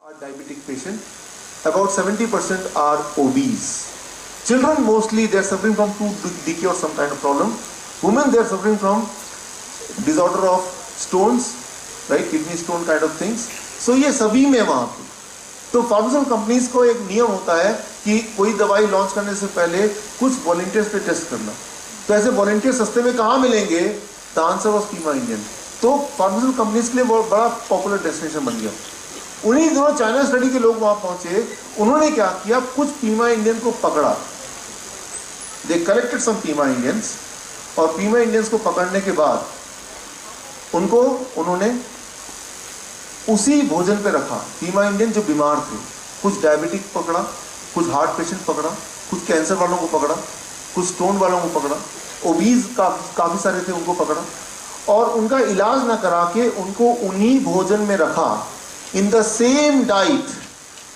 are diabetic patients. About 70% are obese. Children mostly they are suffering from tooth decay or some kind of problem. Women they are suffering from disorder of stones, right? Kidney stone kind of things. So ये सभी में वहाँ पे तो pharmaceutical companies को एक नियम होता है कि कोई दवाई लॉन्च करने से पहले कुछ वॉलंटियर्स पे टेस्ट करना. तो ऐसे वॉलंटियर सस्ते में कहाँ मिलेंगे? The answer was Pima Indian. तो फार्मास्यूटिकल कंपनीज के लिए बहुत बड़ा पॉपुलर डेस्टिनेशन बन गया. उन्हीं दिनों चाइना स्टडी के लोग वहां पहुंचे. उन्होंने क्या किया, कुछ पीमा इंडियन को पकड़ा. They collected some Pima Indians और पीमा इंडियंस को पकड़ने के बाद उनको उन्होंने उसी भोजन पे रखा. पीमा इंडियन जो बीमार थे, कुछ डायबिटिक पकड़ा, कुछ हार्ट पेशेंट पकड़ा, कुछ कैंसर वालों को पकड़ा, कुछ स्टोन वालों को पकड़ा, ओबीज काफी सारे थे उनको पकड़ा और उनका इलाज ना करा के उनको उन्हीं भोजन में रखा, इन द सेम डाइट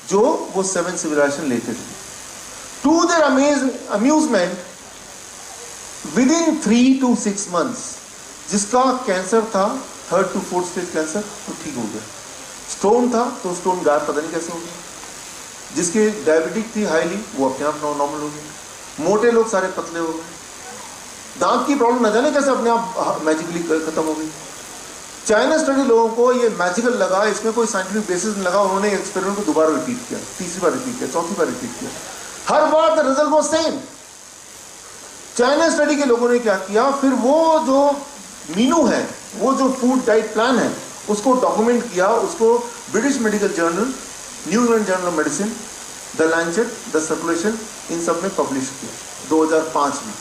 जो वो 7 सिविलाइजेशन लेते थे. To their amusement within 3 to 6 months जिसका कैंसर था 3rd to 4th stage cancer तो ठीक हो गया. स्टोन था तो स्टोन गायब पता नहीं कैसे हो गया. जिसके डायबिटिक थी हाईली वो अपने आप नॉर्मल हो गए. मोटे लोग सारे पतले हो गए. दांत की प्रॉब्लम न जाने कैसे अपने आप मैजिकली खत्म हो गई. चाइना स्टडी लोगों को ये मैजिकल लगा, इसमें कोई साइंटिफिक बेसिस नहीं लगा. उन्होंने एक्सपेरिमेंट को दोबारा रिपीट किया, तीसरी बार रिपीट किया, चौथी बार रिपीट किया. हर बार the result was same. China study के लोगों ने क्या किया, फिर वो जो मीनू है, वो जो फूड डाइट प्लान है, उसको डॉक्यूमेंट किया. उसको British Medical Journal, New England Journal of Medicine, the Lancet, the Circulation, इन सब में पब्लिश किया 2005 में.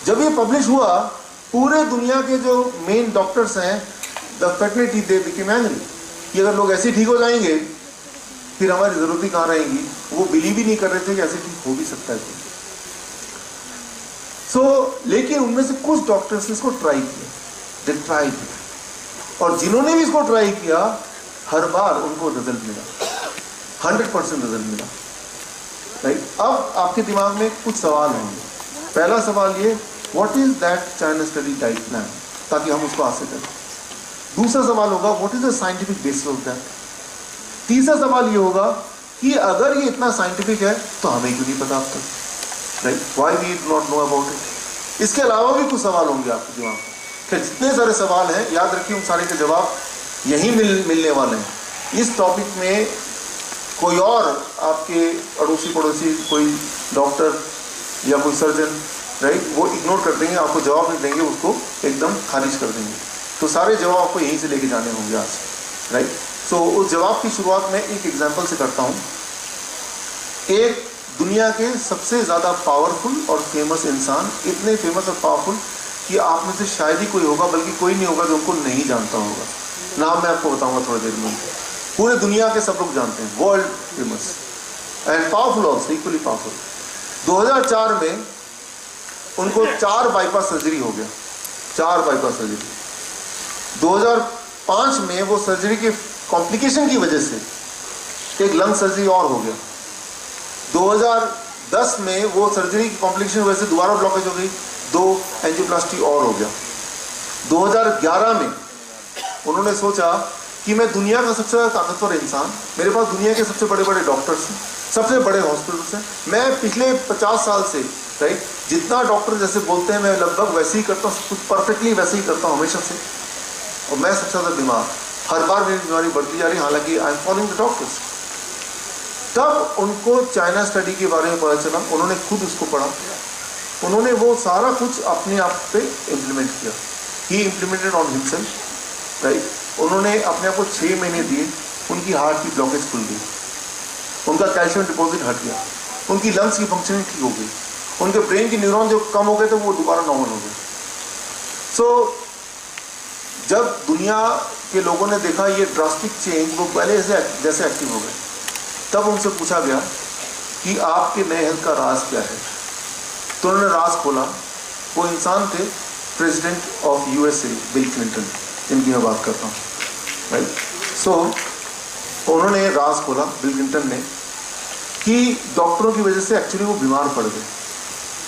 जब ये पब्लिश हुआ, पूरे दुनिया के जो मेन डॉक्टर्स हैं, the faculty they became angry कि अगर लोग ऐसे ठीक हो जाएंगे फिर हमारी जरूरत ही कहाँ रहेगी. वो बिलीव ही नहीं कर रहे थे कि ऐसे ठीक हो भी सकता है. लेकिन उनमें से कुछ डॉक्टर्स ने इसको ट्राई किया. दे ट्राई किया और जिन्होंने भी इसको ट्राई किया हर बार उनको रिजल्ट मिला, 100% रिजल्ट मिला. राइट. अब आपके दिमाग में कुछ सवाल होंगे. पहला सवाल ये, what is that China study diet plan, ताकि हम उसको हासिल करें. दूसरा सवाल होगा, what is the scientific basis of that. तीसरा सवाल ये होगा कि अगर ये इतना साइंटिफिक है तो हमें क्यों नहीं पता अब तक. Right. Why we do not know about it. इसके अलावा भी कुछ सवाल होंगे आपके दिमाग में. जितने सारे सवाल हैं याद रखिए, उन सारे के जवाब यहीं मिलने वाले हैं. इस टॉपिक में कोई और आपके अड़ोसी पड़ोसी कोई डॉक्टर या कोई सर्जन, राइट, वो इग्नोर कर देंगे, आपको जवाब नहीं देंगे, उसको एकदम खारिज कर देंगे. तो सारे जवाब आपको यहीं से लेके जाने होंगे आज. राइट. सो उस जवाब की शुरुआत में एक एग्जाम्पल से करता हूँ. एक दुनिया के सबसे ज़्यादा पावरफुल और फेमस इंसान, इतने फेमस और पावरफुल कि आप में से शायद ही कोई होगा, बल्कि कोई नहीं होगा जो उनको नहीं जानता होगा. नाम मैं आपको बताऊंगा थोड़ी देर में. पूरे दुनिया के सब लोग जानते हैं, world famous and powerful also, equally powerful. 2004 में उनको 4 बाईपास सर्जरी हो गया. 4 बाईपास सर्जरी. 2005 में वो सर्जरी के कॉम्प्लिकेशन की वजह से एक लंग सर्जरी और हो गया. 2010 में वो सर्जरी की कॉम्प्लिकेशन की वजह से दोबारा ब्लॉकेज हो गई, 2 एंजियोप्लास्टी और हो गया. 2011 में उन्होंने सोचा कि मैं दुनिया का सबसे ज़्यादा ताकतवर इंसान, मेरे पास दुनिया के सबसे बड़े बड़े डॉक्टर्स हैं, सबसे बड़े हॉस्पिटल्स हैं, मैं पिछले 50 साल से, राइट, जितना डॉक्टर जैसे बोलते हैं मैं लगभग वैसे ही करता हूँ, कुछ परफेक्टली वैसे ही करता हूँ हमेशा से, और मैं सबसे ज़्यादा बीमार, हर बार मेरी बीमारी बढ़ती जा रही, हालांकि I am following the doctors. तब उनको चाइना स्टडी के बारे में पता चला. उन्होंने खुद उसको पढ़ा. उन्होंने वो सारा कुछ अपने आप पे इम्प्लीमेंट किया. ही इम्प्लीमेंटेड ऑन हिमसेल्फ. राइट. उन्होंने अपने आप को 6 महीने दिए. उनकी हार्ट की ब्लॉकेज खुल गई, उनका कैल्शियम डिपॉजिट हट गया, उनकी लंग्स की फंक्शनिंग ठीक हो गई, उनके ब्रेन के न्यूरॉन जो कम हो गए थे वो दोबारा नॉर्मल हो गए. सो जब दुनिया के लोगों ने देखा ये ड्रास्टिक चेंज, वो पहले जैसे एक्टिव हो गए. तब उनसे पूछा गया कि आपके नए हेल्थ का राज क्या है. तो उन्होंने राज खोला. वो इंसान थे president of USA, bill Clinton, जिनकी मैं बात करता हूँ. राइट. सो उन्होंने राज खोला, बिल क्लिंटन ने, कि डॉक्टरों की वजह से एक्चुअली वो बीमार पड़ गए.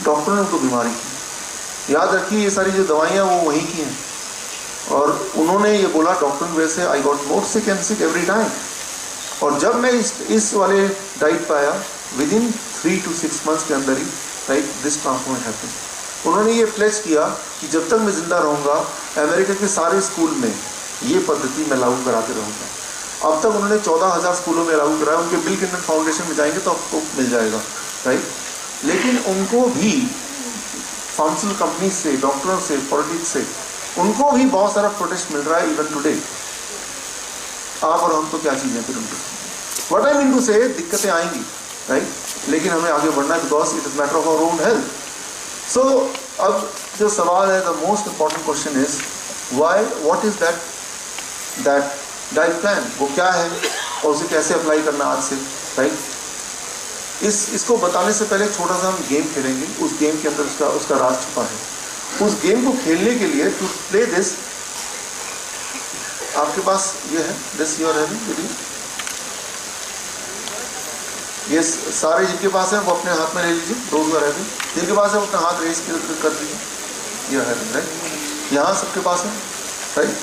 डॉक्टरों ने उनको बीमारी की. याद रखिए ये सारी जो दवाइयाँ वो वहीं की हैं. और उन्होंने ये बोला डॉक्टर की वजह से I got more sick and sick every time. और जब मैं इस वाले डाइट पे आया, विद इन 3 to 6 months के अंदर ही राइट दिस ट्रांसफॉर्मेशन हैपेंड। उन्होंने ये प्लेज किया कि जब तक मैं जिंदा रहूँगा अमेरिका के सारे स्कूल में ये पद्धति मैं लागू कराते रहूँगा। अब तक उन्होंने 14,000 स्कूलों में लागू कराया। उनके बिल क्लिंटन फाउंडेशन में जाएंगे तो आपको मिल जाएगा राइट। लेकिन उनको भी फार्मास्यूटिकल कंपनी से, डॉक्टरों से, पॉलिटिक्स से, उनको भी बहुत सारा प्रोटेस्ट मिल रहा है इवन टुडे। आप और हम तो क्या चीज़ें फिर उनको, व्हाट आई मीन टू से, दिक्कतें आएंगी राइट, लेकिन हमें आगे बढ़ना है because it is matter of our own health. So अब जो सवाल है, the most important question is why, what is that diet plan, वो क्या है और उसे कैसे अप्लाई करना आज से राइट। इसको बताने से पहले छोटा सा हम गेम खेलेंगे। उस गेम के अंदर उसका राज छुपा है। उस गेम को खेलने के लिए टू प्ले दिस, आपके पास ये है, this you are having with you, ये सारे जिनके पास है वो अपने हाथ में ले लीजिए। दोज आर हैविंग, जिनके पास है अपना हाथ रेस कर दीजिए। ये है राइट, यहाँ सबके पास है राइट,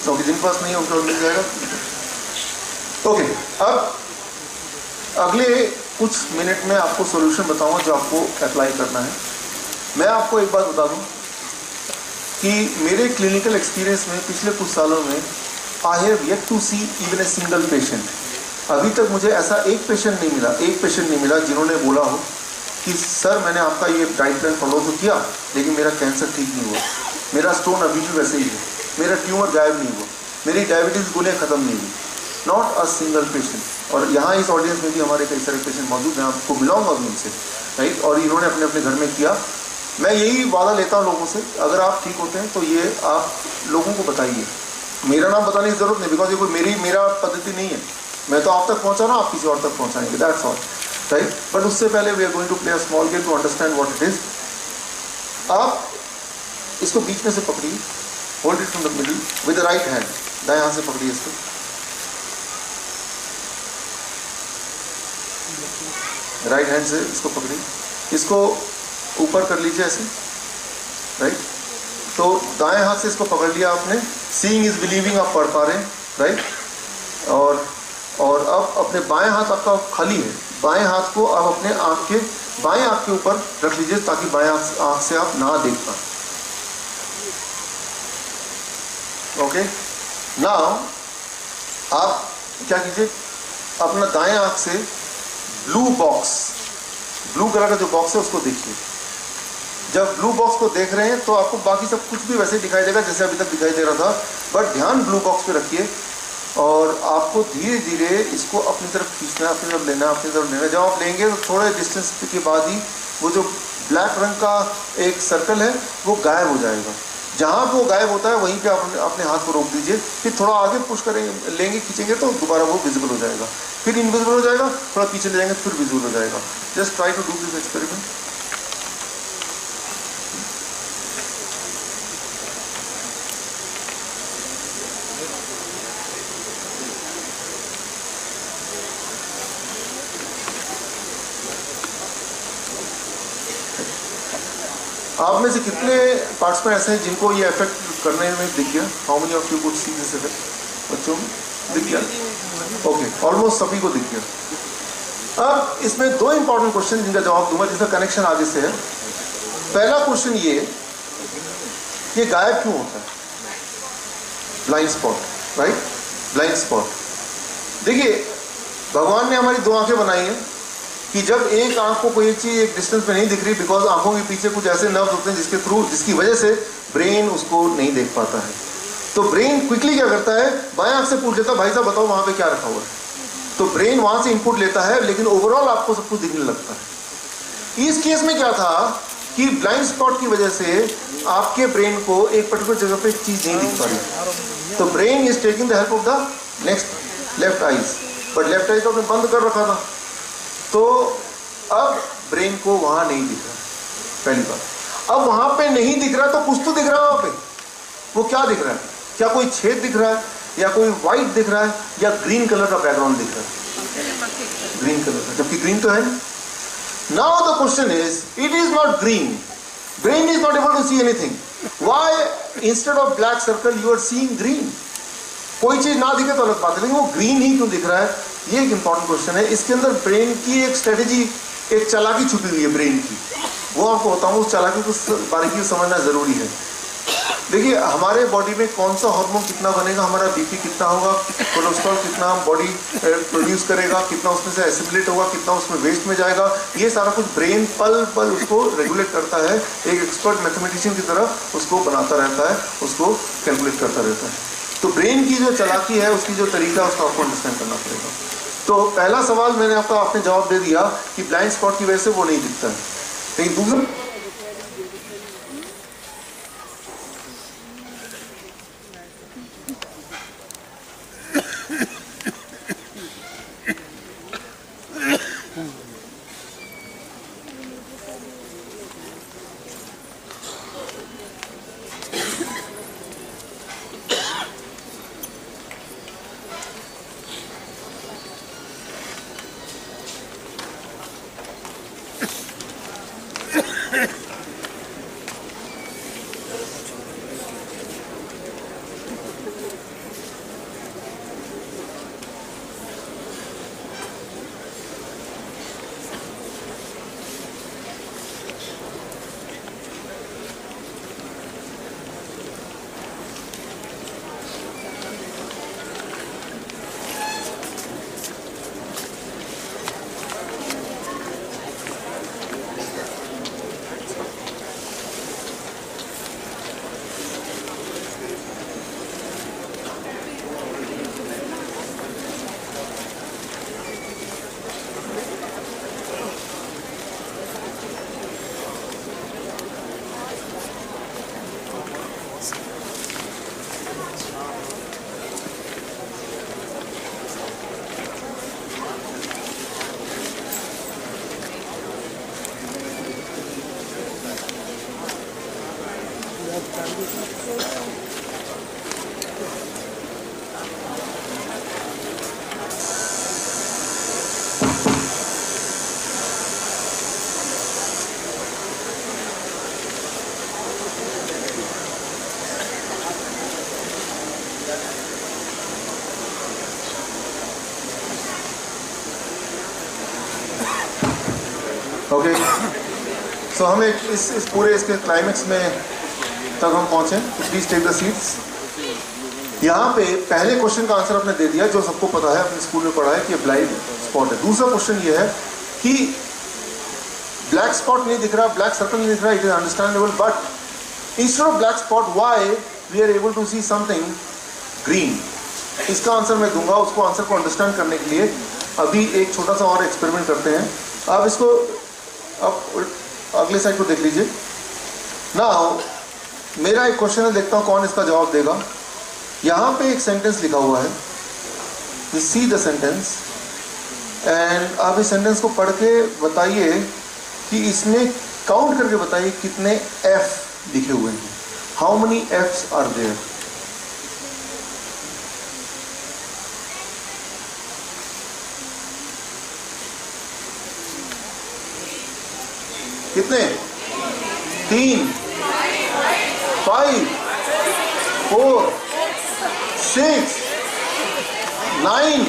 क्योंकि जिनके पास नहीं है उनको मिल जाएगा। ओके, अब अगले कुछ मिनट में आपको सॉल्यूशन बताऊंगा जो आपको अप्लाई करना है। मैं आपको एक बात बता दूं कि मेरे क्लिनिकल एक्सपीरियंस में पिछले कुछ सालों में I have yet to see even a single patient, अभी तक मुझे ऐसा एक पेशेंट नहीं मिला जिन्होंने बोला हो कि सर मैंने आपका ये डाइट प्लान फॉलो तो किया लेकिन मेरा कैंसर ठीक नहीं हुआ, मेरा स्टोन अभी भी वैसे ही है, मेरा ट्यूमर गायब नहीं हुआ, मेरी डायबिटीज़ गोलियाँ ख़त्म नहीं हुई। Not a single patient. और यहाँ इस ऑडियंस में भी हमारे कई सारे पेशेंट मौजूद हैं, आपको मिलाऊंगा भी उनसे राइट, और इन्होंने अपने अपने घर में किया। मैं यही वादा लेता हूँ लोगों से, अगर आप ठीक होते हैं तो ये आप लोगों को बताइए। मेरा नाम बताने की ज़रूरत नहीं, बिकॉज ये कोई मेरा पद्धति नहीं है, मैं तो आप तक पहुँचा ना, आप किसी और तक पहुँचाएंगे, दैट्स ऑल राइट। बट उससे पहले we are going to play a small game to understand what it is. आप इसको बीच में से पकड़िए, hold it from the middle with the right hand, दाएं हाथ से पकड़िए इसको, राइट हैंड से इसको पकड़िए, इसको ऊपर कर लीजिए ऐसे राइट। तो दाएं हाथ से इसको पकड़ लिया आपने, सीइंग इज बिलीविंग, आप पढ़ पा रहे हैं राइट। और अब अपने बाएं हाथ आपका खाली है, बाएं हाथ को आप अपने आँख के बाएं आँख के ऊपर रख लीजिए ताकि बाएं आँख से आप ना देख पाएं। ओके, नाउ आप क्या कीजिए, अपना दाएं आँख से ब्लू कलर का जो बॉक्स है उसको देखिए। जब ब्लू बॉक्स को देख रहे हैं तो आपको बाकी सब कुछ भी वैसे दिखाई देगा जैसे अभी तक दिखाई दे रहा था, बट ध्यान ब्लू बॉक्स पे रखिए और आपको धीरे धीरे इसको अपनी तरफ खींचना है, अपनी तरफ लेना है, अपनी तरफ लेना है। जब आप लेंगे तो थोड़े डिस्टेंस के बाद ही वो जो ब्लैक रंग का एक सर्कल है वो गायब हो जाएगा। जहाँ वो गायब होता है वहीं पे आप अपने हाथ को रोक दीजिए, फिर थोड़ा आगे पुश करेंगे, लेंगे, खींचेंगे तो दोबारा वो विजिबल हो जाएगा, फिर इनविजिबल हो जाएगा, थोड़ा पीछे ले जाएंगे फिर विजिबल हो जाएगा। Just try to do this experiment. आप में से कितने पार्टिसिपेंट ऐसे हैं जिनको ये इफेक्ट करने में दिख गया? How many of you could see this effect? बच्चों में दिख गया? ओके, ऑलमोस्ट सभी को दिख गया। अब इसमें दो इंपॉर्टेंट क्वेश्चन जिनका जवाब दूंगा, जिसका कनेक्शन आगे से है। पहला क्वेश्चन ये गायब क्यों होता है? Blind spot right, blind spot. देखिए, भगवान ने हमारी दो आंखें बनाई हैं कि जब एक आंख को कोई एक चीज़ एक डिस्टेंस पे नहीं दिख रही, बिकॉज आंखों के पीछे कुछ ऐसे नर्व्स होते हैं जिसकी वजह से ब्रेन उसको नहीं देख पाता है। तो ब्रेन क्विकली क्या करता है, बाएं आंख से पूछ लेता है भाई साहब बताओ वहाँ पे क्या रखा हुआ है। तो ब्रेन वहाँ से इनपुट लेता है, लेकिन ओवरऑल आपको सब कुछ दिखने लगता है। इस केस में क्या था कि ब्लाइंड स्पॉट की वजह से आपके ब्रेन को एक पर्टिकुलर जगह पे एक चीज़ नहीं दिख पा रही। तो brain is taking the help of the next left eyes, but left eyes तो आपने बंद कर रखा था, तो अब ब्रेन को वहां नहीं दिख रहा। पहली बात, अब वहां पे नहीं दिख रहा तो कुछ तो दिख रहा है वहां पे। वो क्या दिख रहा है? क्या कोई छेद दिख रहा है, या कोई व्हाइट दिख रहा है, या ग्रीन कलर का बैकग्राउंड दिख रहा है? ग्रीन कलर का, जबकि ग्रीन तो है नहीं। Now the question is, it is not green, brain is not able to see anything. Why instead of black circle you are seeing green? कोई चीज ना दिखे तो अलग बात है, लेकिन वो ग्रीन ही क्यों दिख रहा है, ये एक इंपॉर्टेंट क्वेश्चन है। इसके अंदर ब्रेन की एक स्ट्रेटेजी, एक चालाकी छुपी हुई है ब्रेन की, वो आपको बताऊँ। उस चालाकी को बारीकी से समझना जरूरी है। देखिए हमारे बॉडी में कौन सा हार्मोन कितना बनेगा, हमारा बीपी कितना होगा, कोलेस्ट्रॉल कितना बॉडी प्रोड्यूस करेगा, कितना उसमें से एसिमिलेट होगा, कितना उसमें वेस्ट में जाएगा, ये सारा कुछ ब्रेन पल पल उसको रेगुलेट करता है। एक एक्सपर्ट मैथमेटिशियन की तरह उसको बनाता रहता है, उसको कैलकुलेट करता रहता है। तो ब्रेन की जो चालाकी है, उसकी जो तरीका है, उसको आपको अंडरस्टैंड करना पड़ेगा। तो पहला सवाल मैंने आपने जवाब दे दिया कि ब्लाइंड स्पॉट की वजह से वो नहीं दिखता है। लेकिन दूसरा ओके, सो हम इस पूरे इसके क्लाइमेक्स में तक हम पहुंचे। Please take the seats. यहाँ पे पहले क्वेश्चन का आंसर आपने दे दिया, जो सबको पता है, अपने स्कूल में पढ़ा है कि ब्लाइंड स्पॉट है। दूसरा क्वेश्चन ये है कि ब्लैक स्पॉट नहीं दिख रहा, ब्लैक सर्कल नहीं दिख रहा, it is understandable, but instead of black spot why we are able to see something green. इसका आंसर मैं दूंगा। उसको आंसर को अंडरस्टैंड करने के लिए अभी एक छोटा सा और एक्सपेरिमेंट करते हैं। आप इसको अब अगले साइड को देख लीजिए ना। मेरा एक क्वेश्चन है, देखता हूँ कौन इसका जवाब देगा। यहाँ पे एक सेंटेंस लिखा हुआ है, you see the sentence, and आप इस सेंटेंस को पढ़ के बताइए कि इसमें काउंट करके बताइए कितने एफ लिखे हुए हैं। How many Fs are there? कितने? 3, 5, 4, 6, 9,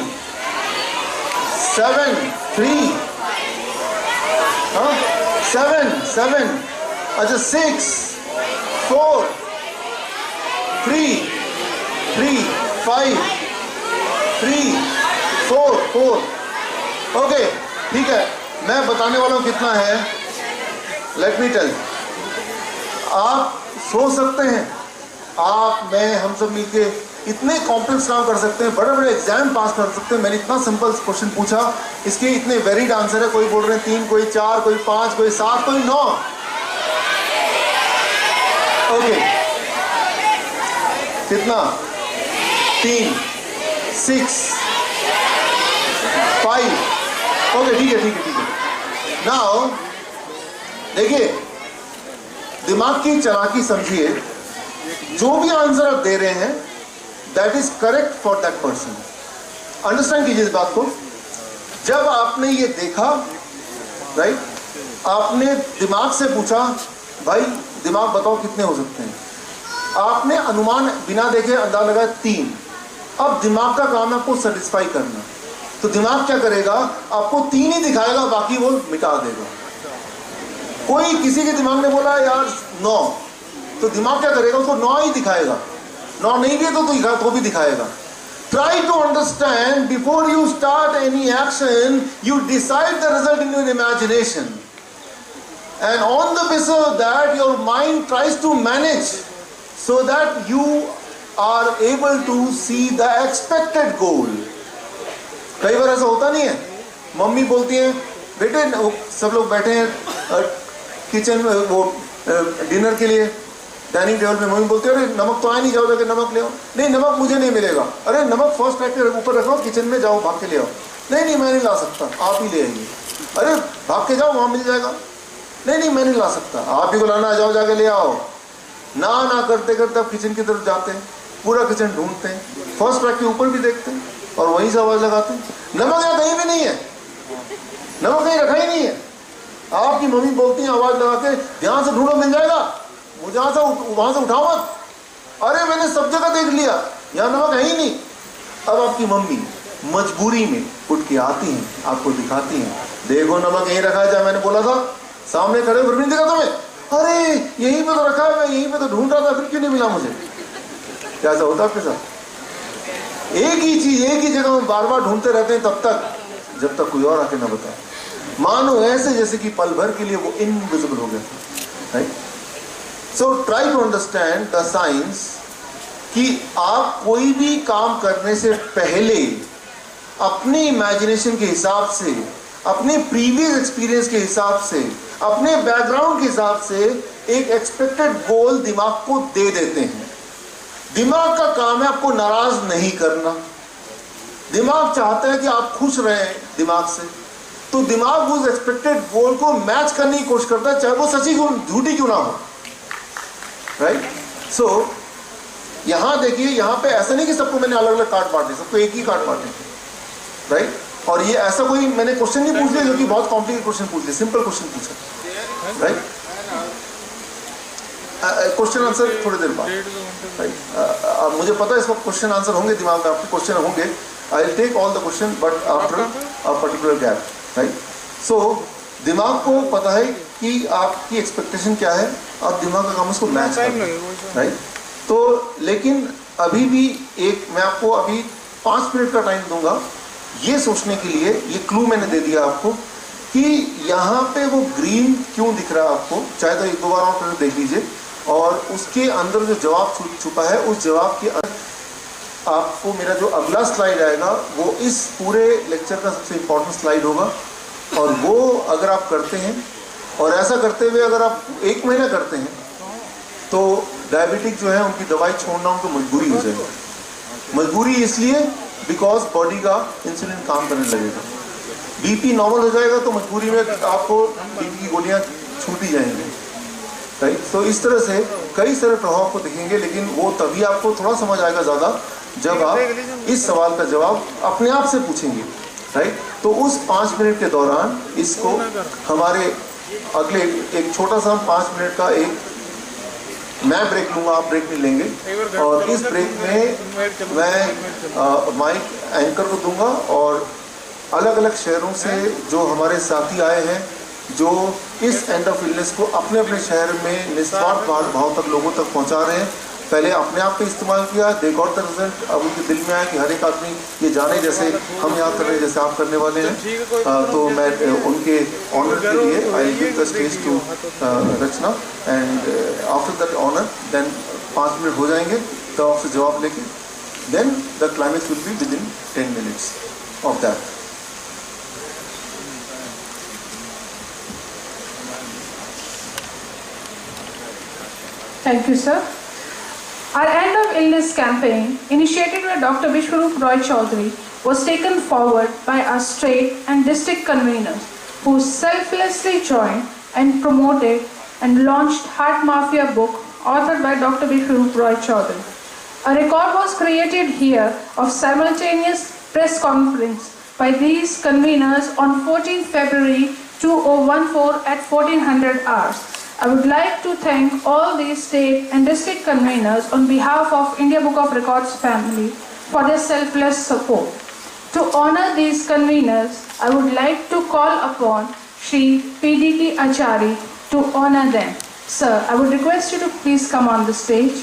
7, 3, 7, अच्छा 6, 4, 3, 5, 3, 4, ओके, ठीक है। मैं बताने वाला हूँ कितना है। Let me tell. आप सोच सकते हैं, आप, मैं, हम सब मिलके इतने कॉम्प्लेक्स काम कर सकते हैं, बड़े बड़े एग्जाम पास कर सकते हैं। मैंने इतना सिंपल क्वेश्चन पूछा, इसके इतने वेरिड आंसर है। कोई बोल रहे हैं 3, कोई 4, कोई 5, कोई 7, कोई 9। ओके, कितना? 3, 6, 5। ओके, ठीक है। नाउ देखिए, दिमाग की चालाकी समझिए। जो भी आंसर आप दे रहे हैं, that is correct for that person. Understand कीजिए इस बात को। जब आपने ये देखा, राइट, आपने दिमाग से पूछा, भाई दिमाग बताओ कितने हो सकते हैं। आपने अनुमान बिना देखे अंदाजा लगाया 3, अब दिमाग का काम है आपको सेटिस्फाई करना, तो दिमाग क्या करेगा, आपको 3 ही दिखाएगा, बाकी वो मिटा देगा। कोई किसी के दिमाग ने बोला यार 9, तो दिमाग क्या करेगा, उसको 9 ही दिखाएगा। 9 नहीं भी है तो भी दिखाएगा। Try to understand before you start any action, you decide the result in your imagination. And on the basis of that, your mind tries to manage so that you are able to see the expected goal. कई बार ऐसा होता नहीं है, mummy बोलती है बेटे, सब लोग बैठे हैं किचन में वो डिनर के लिए डाइनिंग टेबल पे, मम्मी बोलती है अरे नमक तो आया नहीं, जाओ जाके नमक ले आओ। नहीं, नमक मुझे नहीं मिलेगा। अरे नमक फर्स्ट रैक के ऊपर रखो, किचन में जाओ भाग के ले आओ। नहीं मैं नहीं ला सकता, आप ही ले आइए। अरे भाग के जाओ, वहाँ मिल जाएगा। नहीं मैं नहीं ला सकता, आप ही को लाना, जाओ जाके ले आओ। ना करते करते आप किचन की तरफ जाते हैं, पूरा किचन ढूंढते हैं, फर्स्ट रैक के ऊपर भी देखते हैं और वहीं से आवाज़ लगाते हैं नमक यहाँ कहीं भी नहीं है, नमक कहीं रखा ही नहीं है। आपकी मम्मी बोलती है आवाज़ लगा के, ध्यान से ढूंढो मिल जाएगा, मुझे वहाँ से उठाओ मत। अरे मैंने सब जगह देख लिया, यहाँ नमक है ही नहीं। अब आपकी मम्मी मजबूरी में उठ के आती हैं, आपको दिखाती हैं, देखो नमक यहीं रखा है जहाँ मैंने बोला था, सामने खड़े फिर नहीं दिखा तुम्हें। अरे यहीं पे तो रखा है, मैं यहीं पे तो ढूंढ रहा था, फिर क्यों नहीं मिला मुझे। क्या ऐसा होता है आपके साथ? एक ही चीज एक ही जगह में बार बार ढूंढते रहते हैं तब तक जब तक कोई और आके ना बताए। मानो ऐसे जैसे कि पल भर के लिए वो इनविजिबल हो गया, right. So try to understand the science कि आप कोई भी काम करने से पहले अपने इमेजिनेशन के हिसाब से, अपने प्रीवियस एक्सपीरियंस के हिसाब से, अपने बैकग्राउंड के हिसाब से एक एक्सपेक्टेड गोल दिमाग को दे देते हैं। दिमाग का काम है आपको नाराज नहीं करना। दिमाग चाहता है कि आप खुश रहें दिमाग से, तो दिमाग उस एक्सपेक्टेड गोल को मैच करने की कोशिश करता है, चाहे वो सच्ची क्यों झूठी क्यों ना हो, राइट। सो यहां देखिए, यहां पे ऐसा नहीं कि सबको मैंने अलग अलग कार्ड बांटे, सबको एक ही कार्ड बांटे, राइट। और ये ऐसा कोई मैंने क्वेश्चन नहीं पूछ लिया जो कि बहुत कॉम्प्लिकेटेड क्वेश्चन पूछ लिया, सिंपल क्वेश्चन पूछा, राइट। क्वेश्चन आंसर थोड़ी देर बाद, राइट। मुझे पता है इस वक्त क्वेश्चन आंसर होंगे, दिमाग में आपके क्वेश्चन होंगे। I will take all the question but after a particular gap, right. So दिमाग को पता है कि आपकी एक्सपेक्टेशन क्या है, आप दिमाग का काम उसको मैच करना, राइट। तो लेकिन अभी भी एक मैं आपको अभी 5 मिनट का टाइम दूंगा ये सोचने के लिए, ये क्लू मैंने दे दिया आपको कि यहाँ पे वो ग्रीन क्यों दिख रहा है आपको, चाहे तो एक दो बार और देख लीजिए, और उसके अंदर जो जवाब छुपा है उस जवाब के अंदर आपको मेरा जो अगला स्लाइड आएगा वो इस पूरे लेक्चर का सबसे इम्पोर्टेंट स्लाइड होगा। और वो अगर आप करते हैं, और ऐसा करते हुए अगर आप 1 महीना करते हैं, तो डायबिटिक जो है उनकी दवाई छोड़ना उनको मजबूरी हो जाएगी। मजबूरी इसलिए बिकॉज बॉडी का इंसुलिन काम करने लगेगा, बीपी नॉर्मल हो जाएगा, तो मजबूरी में आपको बीपी की गोलियां छूटी जाएंगी, राइट। तो इस तरह से कई सारे प्रभाव को दिखेंगे, लेकिन वो तभी आपको थोड़ा समझ आएगा ज़्यादा जब आप इस सवाल का जवाब अपने आप से पूछेंगे, राइट। तो उस 5 मिनट के दौरान इसको हमारे अगले एक छोटा सा 5 मिनट का एक मैं ब्रेक लूँगा, आप ब्रेक नहीं लेंगे, और इस ब्रेक में मैं माइक एंकर को दूंगा और अलग अलग शहरों से जो हमारे साथी आए हैं, जो इस एंड ऑफ इलनेस को अपने अपने शहर में निस्वार्थ भाव तक लोगों तक पहुंचा रहे हैं। पहले अपने आप पे इस्तेमाल किया, दे गॉट द रिजल्ट। अब उनके दिल में आया कि हर एक आदमी ये जाने जैसे हम यहाँ कर रहे हैं, जैसे आप करने वाले हैं। तो मैं उनके ऑनर के लिए I give the stage to Rachna, and after that honour then 5 minute हो जाएंगे तो आपसे जवाब लेके, then the climax will be within 10 minutes of that. Thank you, sir. Our end of illness campaign, initiated by Dr. Vishwaroop Roy Chaudhary, was taken forward by our state and district conveners who selflessly joined and promoted and launched Heart Mafia book authored by Dr. Vishwaroop Roy Chaudhary. A record was created here of simultaneous press conference by these conveners on 14 February 2014 at 1400 hours. I would like to thank all these state and district conveners on behalf of India Book of Records family for their selfless support. To honor these conveners, I would like to call upon Shri PDT Achari to honor them. Sir, I would request you to please come on the stage.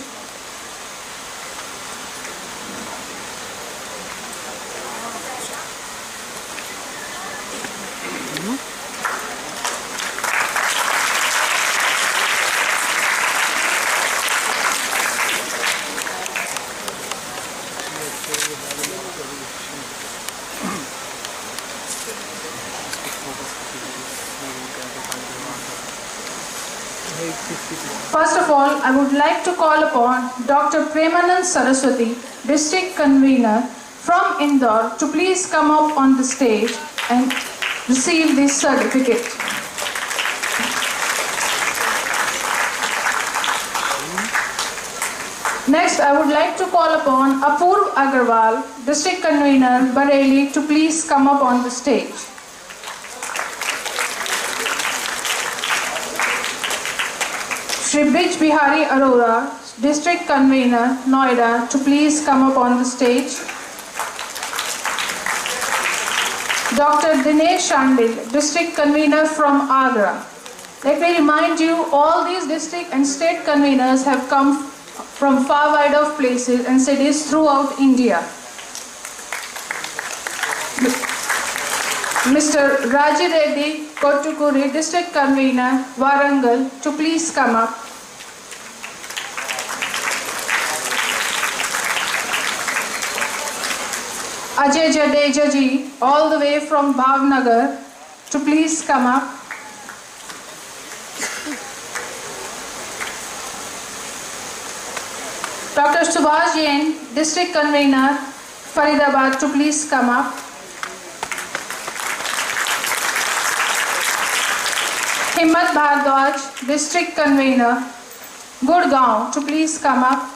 First of all, I would like to call upon Dr. Premanand Saraswati, District Convener from Indore, to please come up on the stage and receive this certificate. Next, I would like to call upon Apurv Agarwal, District Convener, Bareilly, to please come up on the stage. Shri Bij Bihari Arora, District Convener, Noida, to please come up on the stage. Dr. Dinesh Shandil, District Convener from Agra. Let me remind you, all these district and state conveners have come from far wide of places and cities throughout India. Mr. Raji Reddy Kottukuri, District Convener, Warangal, to please come up. Ajay Jadeja ji, all the way from Bhavnagar, to please come up. Dr. Subhash Jain, District Convener, Faridabad, to please come up. Himmat Bhardwaj, District Convener, Gurgaon, to please come up.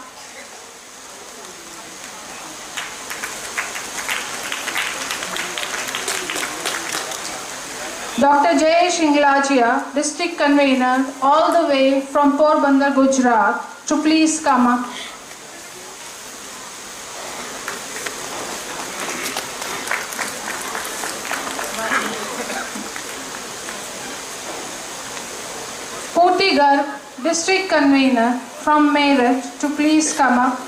Dr. Jayesh Inglachia, District Convener, all the way from Porbandar, Gujarat, to please come up. Purti Garg, District Convener from Meerut, to please come up.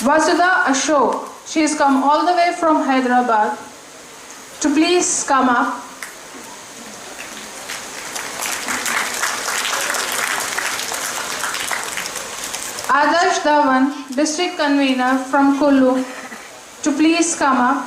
Vasudha Ashok, she has come all the way from Hyderabad, to please come up. Adarsh Dhawan, District Convener from Kullu, to please come up.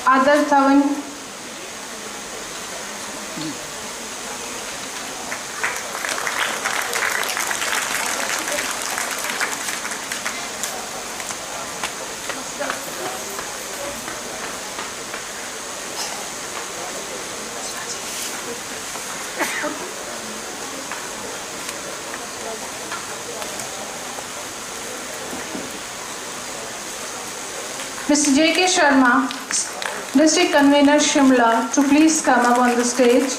Adarsh Dhawan. Mr. J.K. Sharma, District Convener Shimla, to please come up on the stage.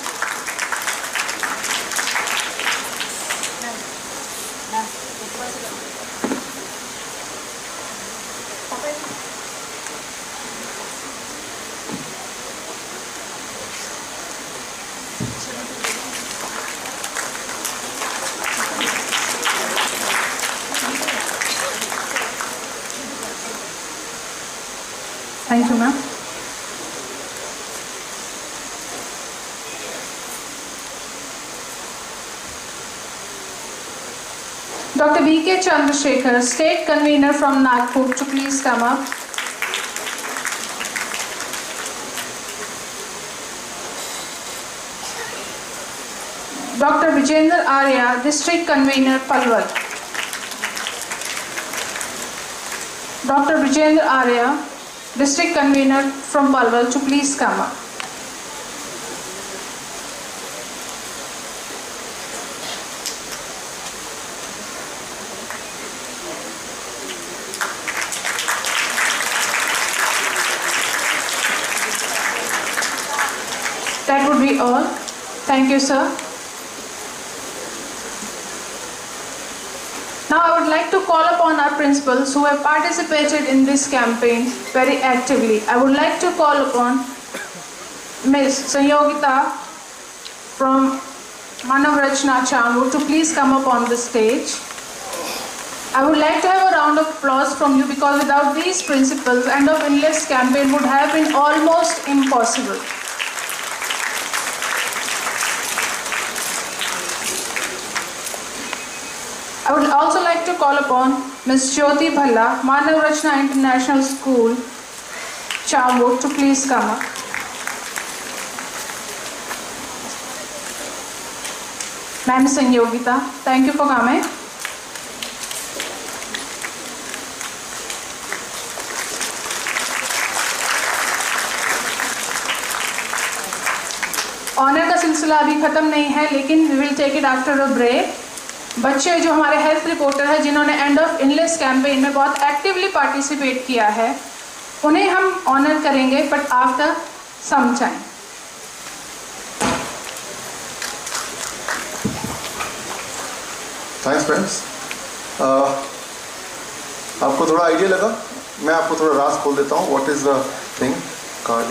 Thank you, ma'am. Dr. B.K. Chandrasekhar, State Convener from Nagpur, to please come up. Dr. Vijender Arya, District Convener, Palwal. Dr. Vijender Arya, District Convener from Palwal, to please come up. That would be all. Thank you, sir. Now I would like to call upon our principals who have participated in this campaign very actively. I would like to call upon Ms. Sanyogita from Manav Rachna Chamur to please come up on the stage. I would like to have a round of applause from you because without these principles, End of Illness campaign would have been almost impossible. I would also like to call upon Ms. Jyoti Bhalla, Manav Rachna International School, Chamur, to please come up. Ma'am Sanyogita, thank you for coming. Honour का सिलसिला अभी ख़त्म नहीं है, लेकिन we will take it after a break. बच्चे जो हमारे हेल्थ रिपोर्टर हैं, जिन्होंने एंड ऑफ इलनेस कैंपेन में बहुत एक्टिवली पार्टिसिपेट किया है, उन्हें हम ऑनर करेंगे, but after some time. Thanks friends. आपको थोड़ा आइडिया लगा? मैं आपको थोड़ा राज खोल देता हूँ. What is the thing card.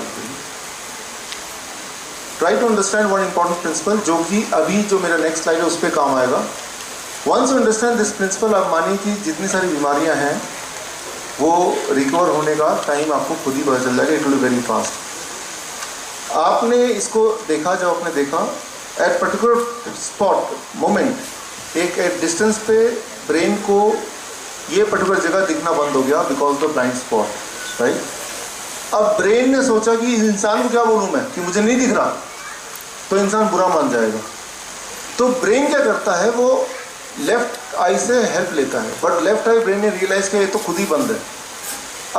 Try to understand one important principle, जो कि अभी जो मेरा नेक्स्ट स्लाइड है उस पर काम आएगा. Once you understand this principle, आप मानिए कि जितनी सारी बीमारियां हैं वो रिकवर होने का टाइम आपको खुद ही पता चल जाएगा. It will be very fast. आपने इसको देखा, जब आपने देखा एट पर्टिकुलर स्पॉट मोमेंट, एक डिस्टेंस पे ब्रेन को ये पर्टिकुलर जगह दिखना बंद हो गया because of the blind spot, right. अब ब्रेन ने सोचा कि इस इंसान को क्या बोलूँ मैं कि मुझे नहीं दिख रहा, तो इंसान बुरा मान जाएगा. तो ब्रेन क्या करता है, वो लेफ्ट आई से हेल्प लेता है, बट लेफ्ट आई ब्रेन ने रियलाइज किया ये तो खुद ही बंद है.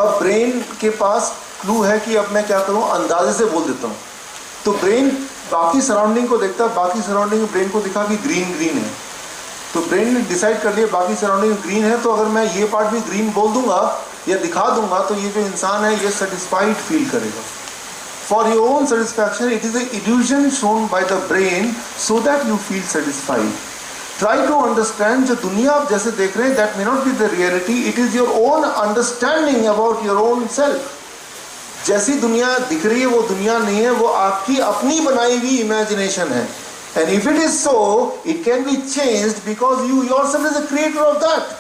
अब ब्रेन के पास क्लू है कि अब मैं क्या करूँ, अंदाजे से बोल देता हूँ. तो ब्रेन बाकी सराउंडिंग को देखता है, बाकी सराउंडिंग ब्रेन को दिखा कि ग्रीन ग्रीन है, तो ब्रेन ने डिसाइड कर लिया बाकी सराउंडिंग ग्रीन है, तो अगर मैं ये पार्ट भी ग्रीन बोल दूंगा या दिखा दूंगा तो ये जो इंसान है ये सेटिस्फाइड फील करेगा. For your own satisfaction it is an illusion shown by the brain so that you feel satisfied. Try to understand, जो दुनिया आप जैसे देख रहे हैं that may not be the reality, it is your own understanding about your own self. जैसी दुनिया दिख रही है वो दुनिया नहीं है, वो आपकी अपनी बनाई हुई इमेजिनेशन है. And if it is so, it can be changed because you yourself is the creator of that.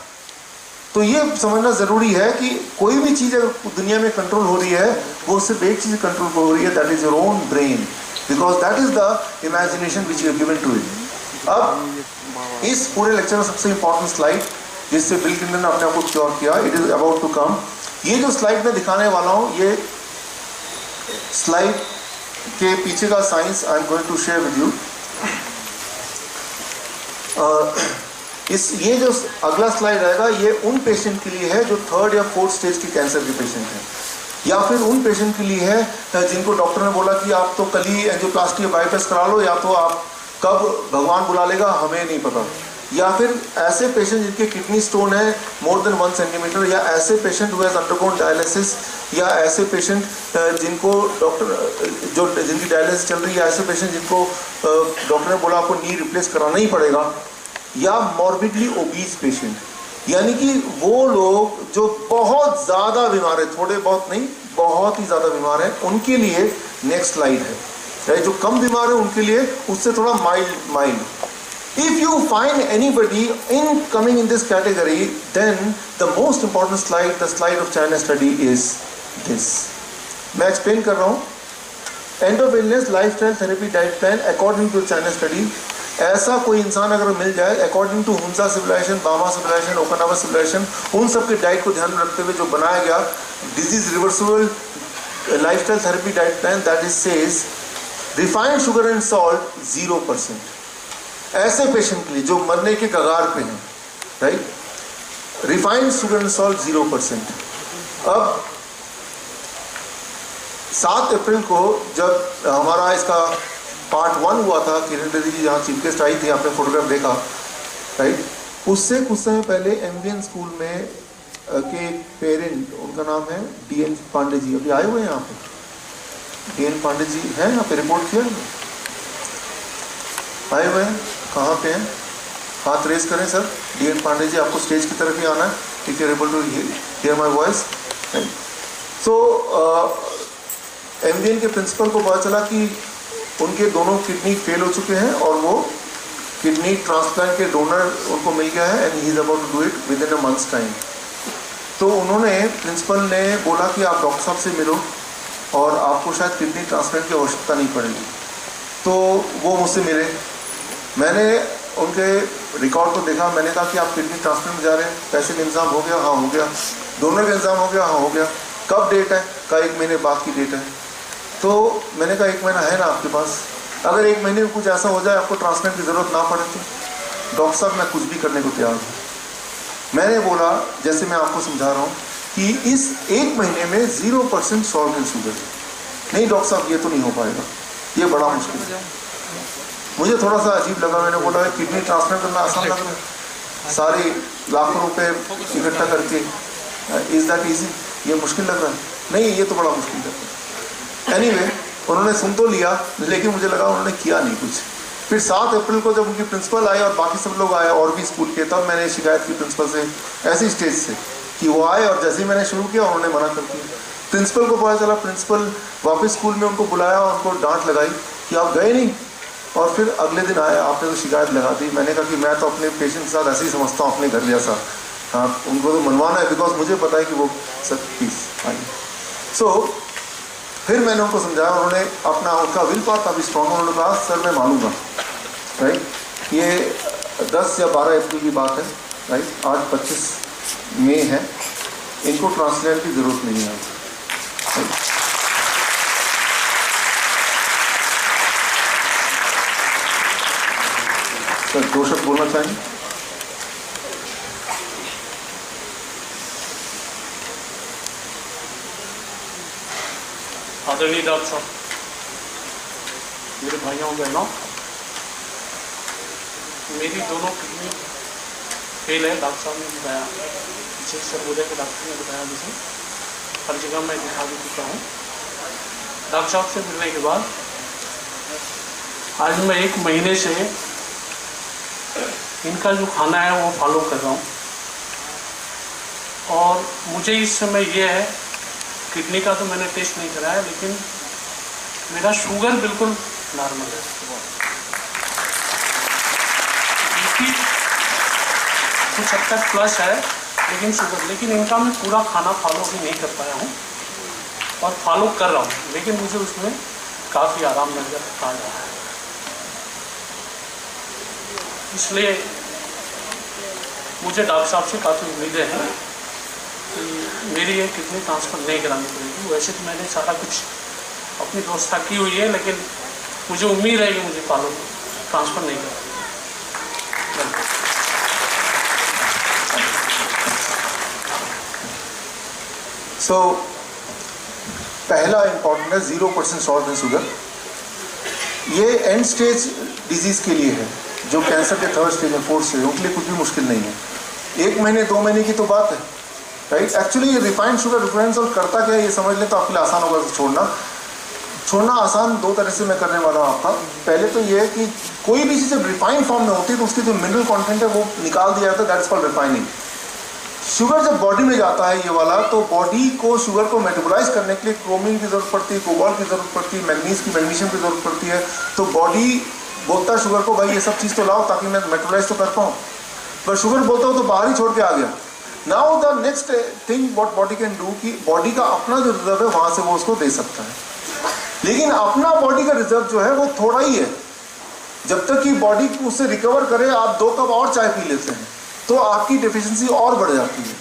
तो ये समझना ज़रूरी है कि कोई भी चीज़ अगर दुनिया में कंट्रोल हो रही है, वो सिर्फ एक चीज़ कंट्रोल हो रही है, that is your own brain, because that is the imagination which you have given to it. अब इस पूरे लेक्चर में सबसे इम्पोर्टेंट स्लाइड जिससे बिल क्लिंटन ने अपने आप को क्योर किया, it is about to come. ये जो स्लाइड मैं दिखाने वाला हूँ, ये स्लाइड के पीछे का science I am going to share with you. ये जो अगला स्लाइड आएगा ये उन पेशेंट के लिए है जो 3rd या 4th स्टेज के कैंसर के पेशेंट हैं, या फिर उन पेशेंट के लिए है जिनको डॉक्टर ने बोला कि आप तो कल ही एंजियोप्लास्टी या बाईपास करा लो, या तो आप कब भगवान बुला लेगा हमें नहीं पता. या फिर ऐसे पेशेंट जिनके किडनी स्टोन है मोर देन 1 सेंटीमीटर, या ऐसे patient who has undergone dialysis, या ऐसे पेशेंट जिनको डॉक्टर जिनकी डायलिसिस चल रही है, ऐसे पेशेंट जिनको डॉक्टर ने बोला आपको नी रिप्लेस कराना ही पड़ेगा, या मॉर्बिडली ओबीज पेशेंट, यानी कि वो लोग जो बहुत ज़्यादा बीमार है, थोड़े बहुत नहीं बहुत ही ज़्यादा बीमार है, उनके लिए नेक्स्ट स्लाइड है. जो कम बीमार है उनके लिए उससे थोड़ा mild. If you find anybody in coming in this category, then the most important slide, the slide of China study is this. मैं explain कर रहा हूँ. End of illness, lifestyle, therapy, diet plan according to China study. ऐसा कोई इंसान अगर मिल जाए according to Hunza civilization, Bama civilization, Okinawa civilization, उन सब के डाइट को ध्यान में रखते हुए जो बनाया गया disease reversible lifestyle therapy diet plan, that is says refined sugar and salt 0%. ऐसे पेशेंट के लिए जो मरने के कगार पे हैं, right, refined sugar and salt 0%. अब 7 अप्रैल को जब हमारा इसका पार्ट 1 हुआ था, किरण दीदी जी जहाँ चीफ गेस्ट आई थी, आपने फोटोग्राफ देखा, राइट, उससे कुछ समय पहले एमवीएन स्कूल में के पेरेंट, उनका नाम है DN पांडे जी, अभी आए हुए हैं यहाँ पे, डीएन पांडे जी हैं यहाँ पे, रिपोर्ट किया आए हुए हैं, कहाँ पे हैं? हाथ रेस करें सर। डीएन पांडे जी आपको स्टेज की तरफ ही आना है, if you are able to hear my voice. So MVN के प्रिंसिपल को पता चला कि उनके दोनों किडनी फेल हो चुके हैं और वो किडनी ट्रांसप्लांट के डोनर उनको मिल गया है and he is about to do it within a months time. तो उन्होंने, प्रिंसिपल ने बोला कि आप डॉक्टर साहब से मिलो और आपको शायद किडनी ट्रांसप्लांट की आवश्यकता नहीं पड़ेगी। तो वो मुझसे मिले, मैंने उनके रिकॉर्ड को देखा, मैंने कहा कि आप किडनी ट्रांसप्लांट में जा रहे हैं, पैसे का इंतजाम हो गया? हाँ हो गया। डोनर का इंतजाम हो गया? हाँ हो गया। कब डेट है? कहा 1 महीने बाद की डेट है। तो मैंने कहा 1 महीना है ना आपके पास, अगर 1 महीने में कुछ ऐसा हो जाए आपको ट्रांसप्लांट की ज़रूरत ना पड़े तो? डॉक्टर साहब मैं कुछ भी करने को तैयार हूँ। मैंने बोला, जैसे मैं आपको समझा रहा हूँ कि इस 1 महीने में 0% सॉल्ट इन शुगर। नहीं डॉक्टर साहब ये तो नहीं हो पाएगा, ये बड़ा मुश्किल है। मुझे थोड़ा सा अजीब लगा, मैंने बोला किडनी ट्रांसप्लांट करना आसान लग रहा है, सारे लाखों रुपए इकट्ठा करके, इज दैट इजी? ये मुश्किल लग रहा है? नहीं ये तो बड़ा मुश्किल लग रहा है। एनीवे उन्होंने सुन तो लिया, लेकिन मुझे लगा उन्होंने किया नहीं कुछ। फिर 7 अप्रैल को जब उनकी प्रिंसिपल आए और बाकी सब लोग आए और भी स्कूल के, तब मैंने शिकायत की प्रिंसिपल से, ऐसी स्टेज से कि वो आए और जैसे ही मैंने शुरू किया उन्होंने मना कर दिया। प्रिंसिपल को पता चला, प्रिंसिपल वापस स्कूल में उनको बुलाया और उनको डांट लगाई कि आप गए नहीं। और फिर अगले दिन आया, आपने तो शिकायत लगा दी। मैंने कहा कि मैं तो अपने पेशेंट के साथ ऐसे ही समझता हूँ अपने घर जैसा, हाँ उनको तो मनवाना है, बिकॉज मुझे पता है कि वो सब पीस आई। सो फिर मैंने उनको समझाया, उन्होंने अपना, उनका विल पावर काफ़ी स्ट्रॉन्ग, उन्होंने कहा सर मैं मानूंगा, राइट। ये 10 या 12 अप्रैल की बात है, राइट, आज 25 मई है, इनको ट्रांसप्लांट की ज़रूरत नहीं है। सर 2 शब्द बोलना चाहिए। आदरणीय डॉक्टर साहब, मेरे भाइयों बहनों, मेरी दोनों किडनी फेल है। डॉक्टर साहब ने बताया, पीछे सर्वोदय के डॉक्टर ने बताया, मुझे हर जगह मैं दिखा भी चुका हूँ। डॉक्टर साहब से मिलने के बाद आज मैं 1 महीने से इनका जो खाना है वो फॉलो कर रहा हूँ और मुझे इस समय ये है, किडनी का तो मैंने टेस्ट नहीं कराया, लेकिन मेरा शुगर बिल्कुल नॉर्मल है। बीपी कुछ हद तक प्लस है, लेकिन शुगर, लेकिन इनका मैं पूरा खाना फॉलो भी नहीं कर पाया हूँ और फॉलो कर रहा हूँ, लेकिन मुझे उसमें काफ़ी आराम नजर आ रहा है। इसलिए मुझे डॉक्टर साहब से काफ़ी उम्मीदें हैं कि मेरी ये किडनी ट्रांसफ़र नहीं करानी पड़ेगी। वैसे तो मैंने सारा कुछ अपनी व्यवस्था की हुई है, लेकिन मुझे उम्मीद है कि मुझे फॉलो ट्रांसफ़र नहीं करानी। सो पहला इंपॉर्टेंट है 0% सॉल्ट इन शुगर। ये एंड स्टेज डिजीज़ के लिए है, जो कैंसर के 3rd स्टेज में 4th स्टेज, उनके लिए कुछ भी मुश्किल नहीं है। 1 महीने 2 महीने की तो बात है, राइट। एक्चुअली ये रिफाइंड शुगर रिफाइंड सॉल्ट करता क्या है ये समझ लें तो आपके लिए आसान होगा। छोड़ना आसान 2 तरह से मैं करने वाला हूँ आपका। पहले तो ये है कि कोई भी चीज़ जब रिफाइंड फॉर्म में होती है तो उसकी जो मिनरल कंटेंट है वो निकाल दिया जाता है, दैट्स कॉल्ड रिफाइनिंग। शुगर जब बॉडी में जाता है ये वाला, तो बॉडी को शुगर को मेटाबोलाइज करने के लिए क्रोमिन की ज़रूरत पड़ती है, कोबाल्ट की ज़रूरत पड़ती है, मैग्नीशियम की ज़रूरत पड़ती है। तो बॉडी बोलता है शुगर को, भाई ये सब चीज़ तो लाओ ताकि मैं मेटाबोलाइज तो कर पाऊँ, पर शुगर बोलता हो तो बाहर ही छोड़ के आ गया। Now the next thing what body can do, कि बॉडी का अपना जो रिजर्व है वहाँ से वो उसको दे सकता है, लेकिन अपना बॉडी का रिजर्व जो है वो थोड़ा ही है। जब तक कि बॉडी उससे रिकवर करे, आप 2 कप और चाय पी लेते हैं तो आपकी डेफिशिएंसी और बढ़ जाती है।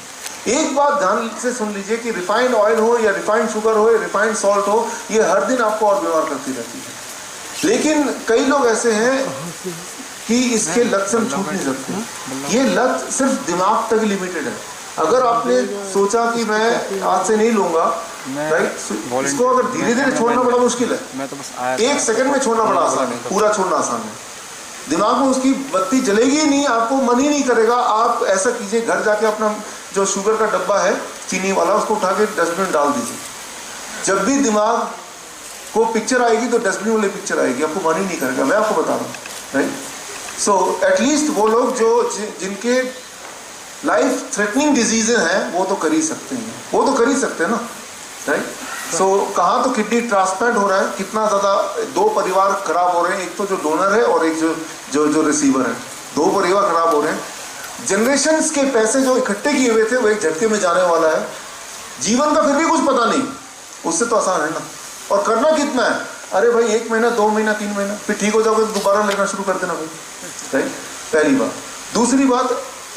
एक बात ध्यान से सुन लीजिए कि रिफाइंड ऑयल हो या रिफाइंड शुगर हो या रिफाइंड सॉल्ट हो, ये हर दिन आपको और बीमार करती रहती है। लेकिन कई लोग ऐसे हैं कि इसके लत से हम छूट नहीं सकते। ये लत सिर्फ दिमाग तक लिमिटेड है। अगर आपने सोचा कि मैं आज से नहीं लूंगा, राइट, इसको अगर धीरे धीरे छोड़ना बड़ा मुश्किल है। 1 सेकंड में छोड़ना बड़ा आसान है, पूरा छोड़ना आसान है। दिमाग में उसकी बत्ती जलेगी ही नहीं, आपको मन ही नहीं करेगा। आप ऐसा कीजिए, घर जाके अपना जो शुगर का डब्बा है चीनी वाला, उसको उठा के डस्टबिन डाल दीजिए। जब भी दिमाग वो पिक्चर आएगी तो डस्टबिन वाली पिक्चर आएगी, आपको मन ही नहीं करेगा, मैं आपको बता रहा हूँ, राइट। सो एटलीस्ट वो लोग जो जिनके लाइफ थ्रेटनिंग डिजीजेज हैं वो तो कर ही सकते हैं, वो तो कर ही सकते हैं ना, राइट। सो कहाँ तो किडनी ट्रांसप्लांट हो रहा है, कितना ज़्यादा, 2 परिवार खराब हो रहे हैं, एक तो जो डोनर है और एक जो रिसीवर है, 2 परिवार खराब हो रहे हैं। जनरेशन्स के पैसे जो इकट्ठे किए हुए थे वो एक झटके में जाने वाला है। जीवन का फिर भी कुछ पता नहीं, उससे तो आसान है ना। और करना कितना है, अरे भाई 1 महीना 2 महीना 3 महीना, फिर ठीक हो जाओगे तो दोबारा लेना शुरू कर देना भाई, राइट। पहली बात। दूसरी बात,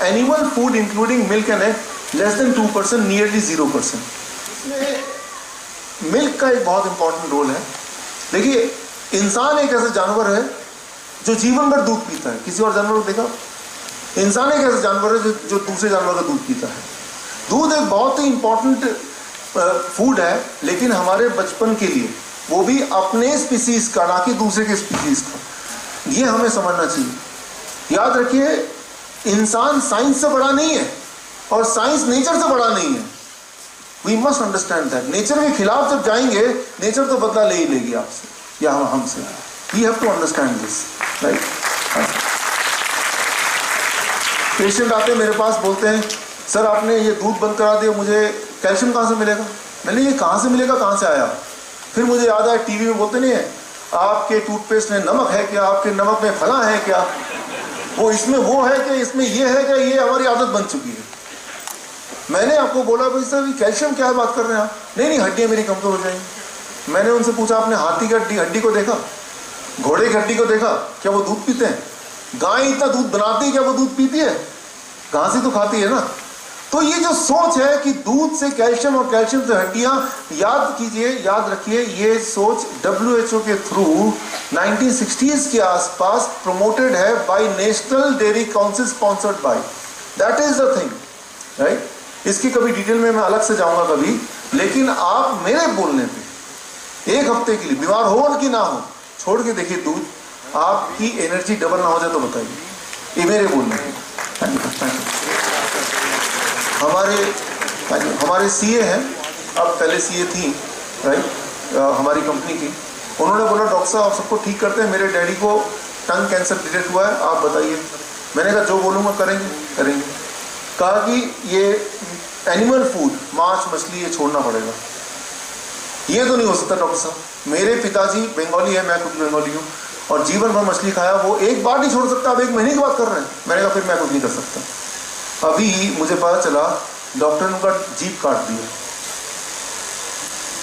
animal food including milk and egg less than 2%, nearly 0%। Milk का एक बहुत इंपॉर्टेंट रोल है। देखिए, इंसान एक ऐसा जानवर है जो जीवन भर दूध पीता है। किसी और जानवर को देखा? इंसान एक ऐसा जानवर है जो दूसरे जानवर का दूध पीता है। दूध एक बहुत ही इंपॉर्टेंट फूड है, लेकिन हमारे बचपन के लिए, वो भी अपने स्पीसीज का, ना कि दूसरे के स्पीसीज का। ये हमें समझना चाहिए। याद रखिए, इंसान साइंस से बड़ा नहीं है और साइंस नेचर से बड़ा नहीं है। We must understand that. Nature के खिलाफ जब जाएंगे, नेचर तो बदला ले ही लेगी आपसे या हमसे। We have to understand this, right. Patient आते हैं मेरे पास, बोलते हैं सर आपने ये दूध बंद करा दिया, मुझे कैल्शियम कहाँ से मिलेगा? मैंने ये कहाँ से मिलेगा, कहाँ से आया? फिर मुझे याद आया, टीवी में बोलते नहीं है, आपके टूथपेस्ट में नमक है क्या, आपके नमक में फला है क्या, वो इसमें वो है क्या, इसमें ये है क्या, ये हमारी आदत बन चुकी है। मैंने आपको बोला भाई सर कैल्शियम क्या बात कर रहे हैं आप? नहीं, हड्डियाँ मेरी कमजोर हो जाएंगी। मैंने उनसे पूछा, आपने हाथी की हड्डी को देखा, घोड़े की हड्डी को देखा, क्या वो दूध पीते हैं? गाय इतना दूध बनाती है, क्या वो दूध पीती है? घास ही तो खाती है ना। तो ये जो सोच है कि दूध से कैल्शियम और कैल्शियम से हड्डियां, याद कीजिए, याद रखिए, ये सोच WHO के थ्रू 1960s के आसपास प्रमोटेड है by national dairy council, sponsored by. That is the thing, right. इसकी कभी डिटेल में मैं अलग से जाऊंगा कभी, लेकिन आप मेरे बोलने पे 1 हफ्ते के लिए, बीमार हो कि ना हो, छोड़ के देखिए दूध, आपकी एनर्जी डबल ना हो जाए तो बताइए। ये मेरे बोलने पे। हमारे सीए हैं, अब पहले सीए थी, राइट, हमारी कंपनी की। उन्होंने बोला डॉक्टर साहब आप सबको ठीक करते हैं, मेरे डैडी को टंग कैंसर डिटेक्ट हुआ है, आप बताइए। मैंने कहा जो बोलूँगा करेंगे। कहा कि ये एनिमल फूड, मांस मछली, ये छोड़ना पड़ेगा। ये तो नहीं हो सकता डॉक्टर साहब, मेरे पिताजी बंगाली है, मैं खुद बंगाली हूँ, और जीवन भर मछली खाया, वो एक बार नहीं छोड़ सकता, अब 1 महीने की बात कर रहे हैं। मैंने कहा फिर मैं कुछ नहीं कर सकता। अभी मुझे पता चला डॉक्टर ने उनका जीभ काट दिया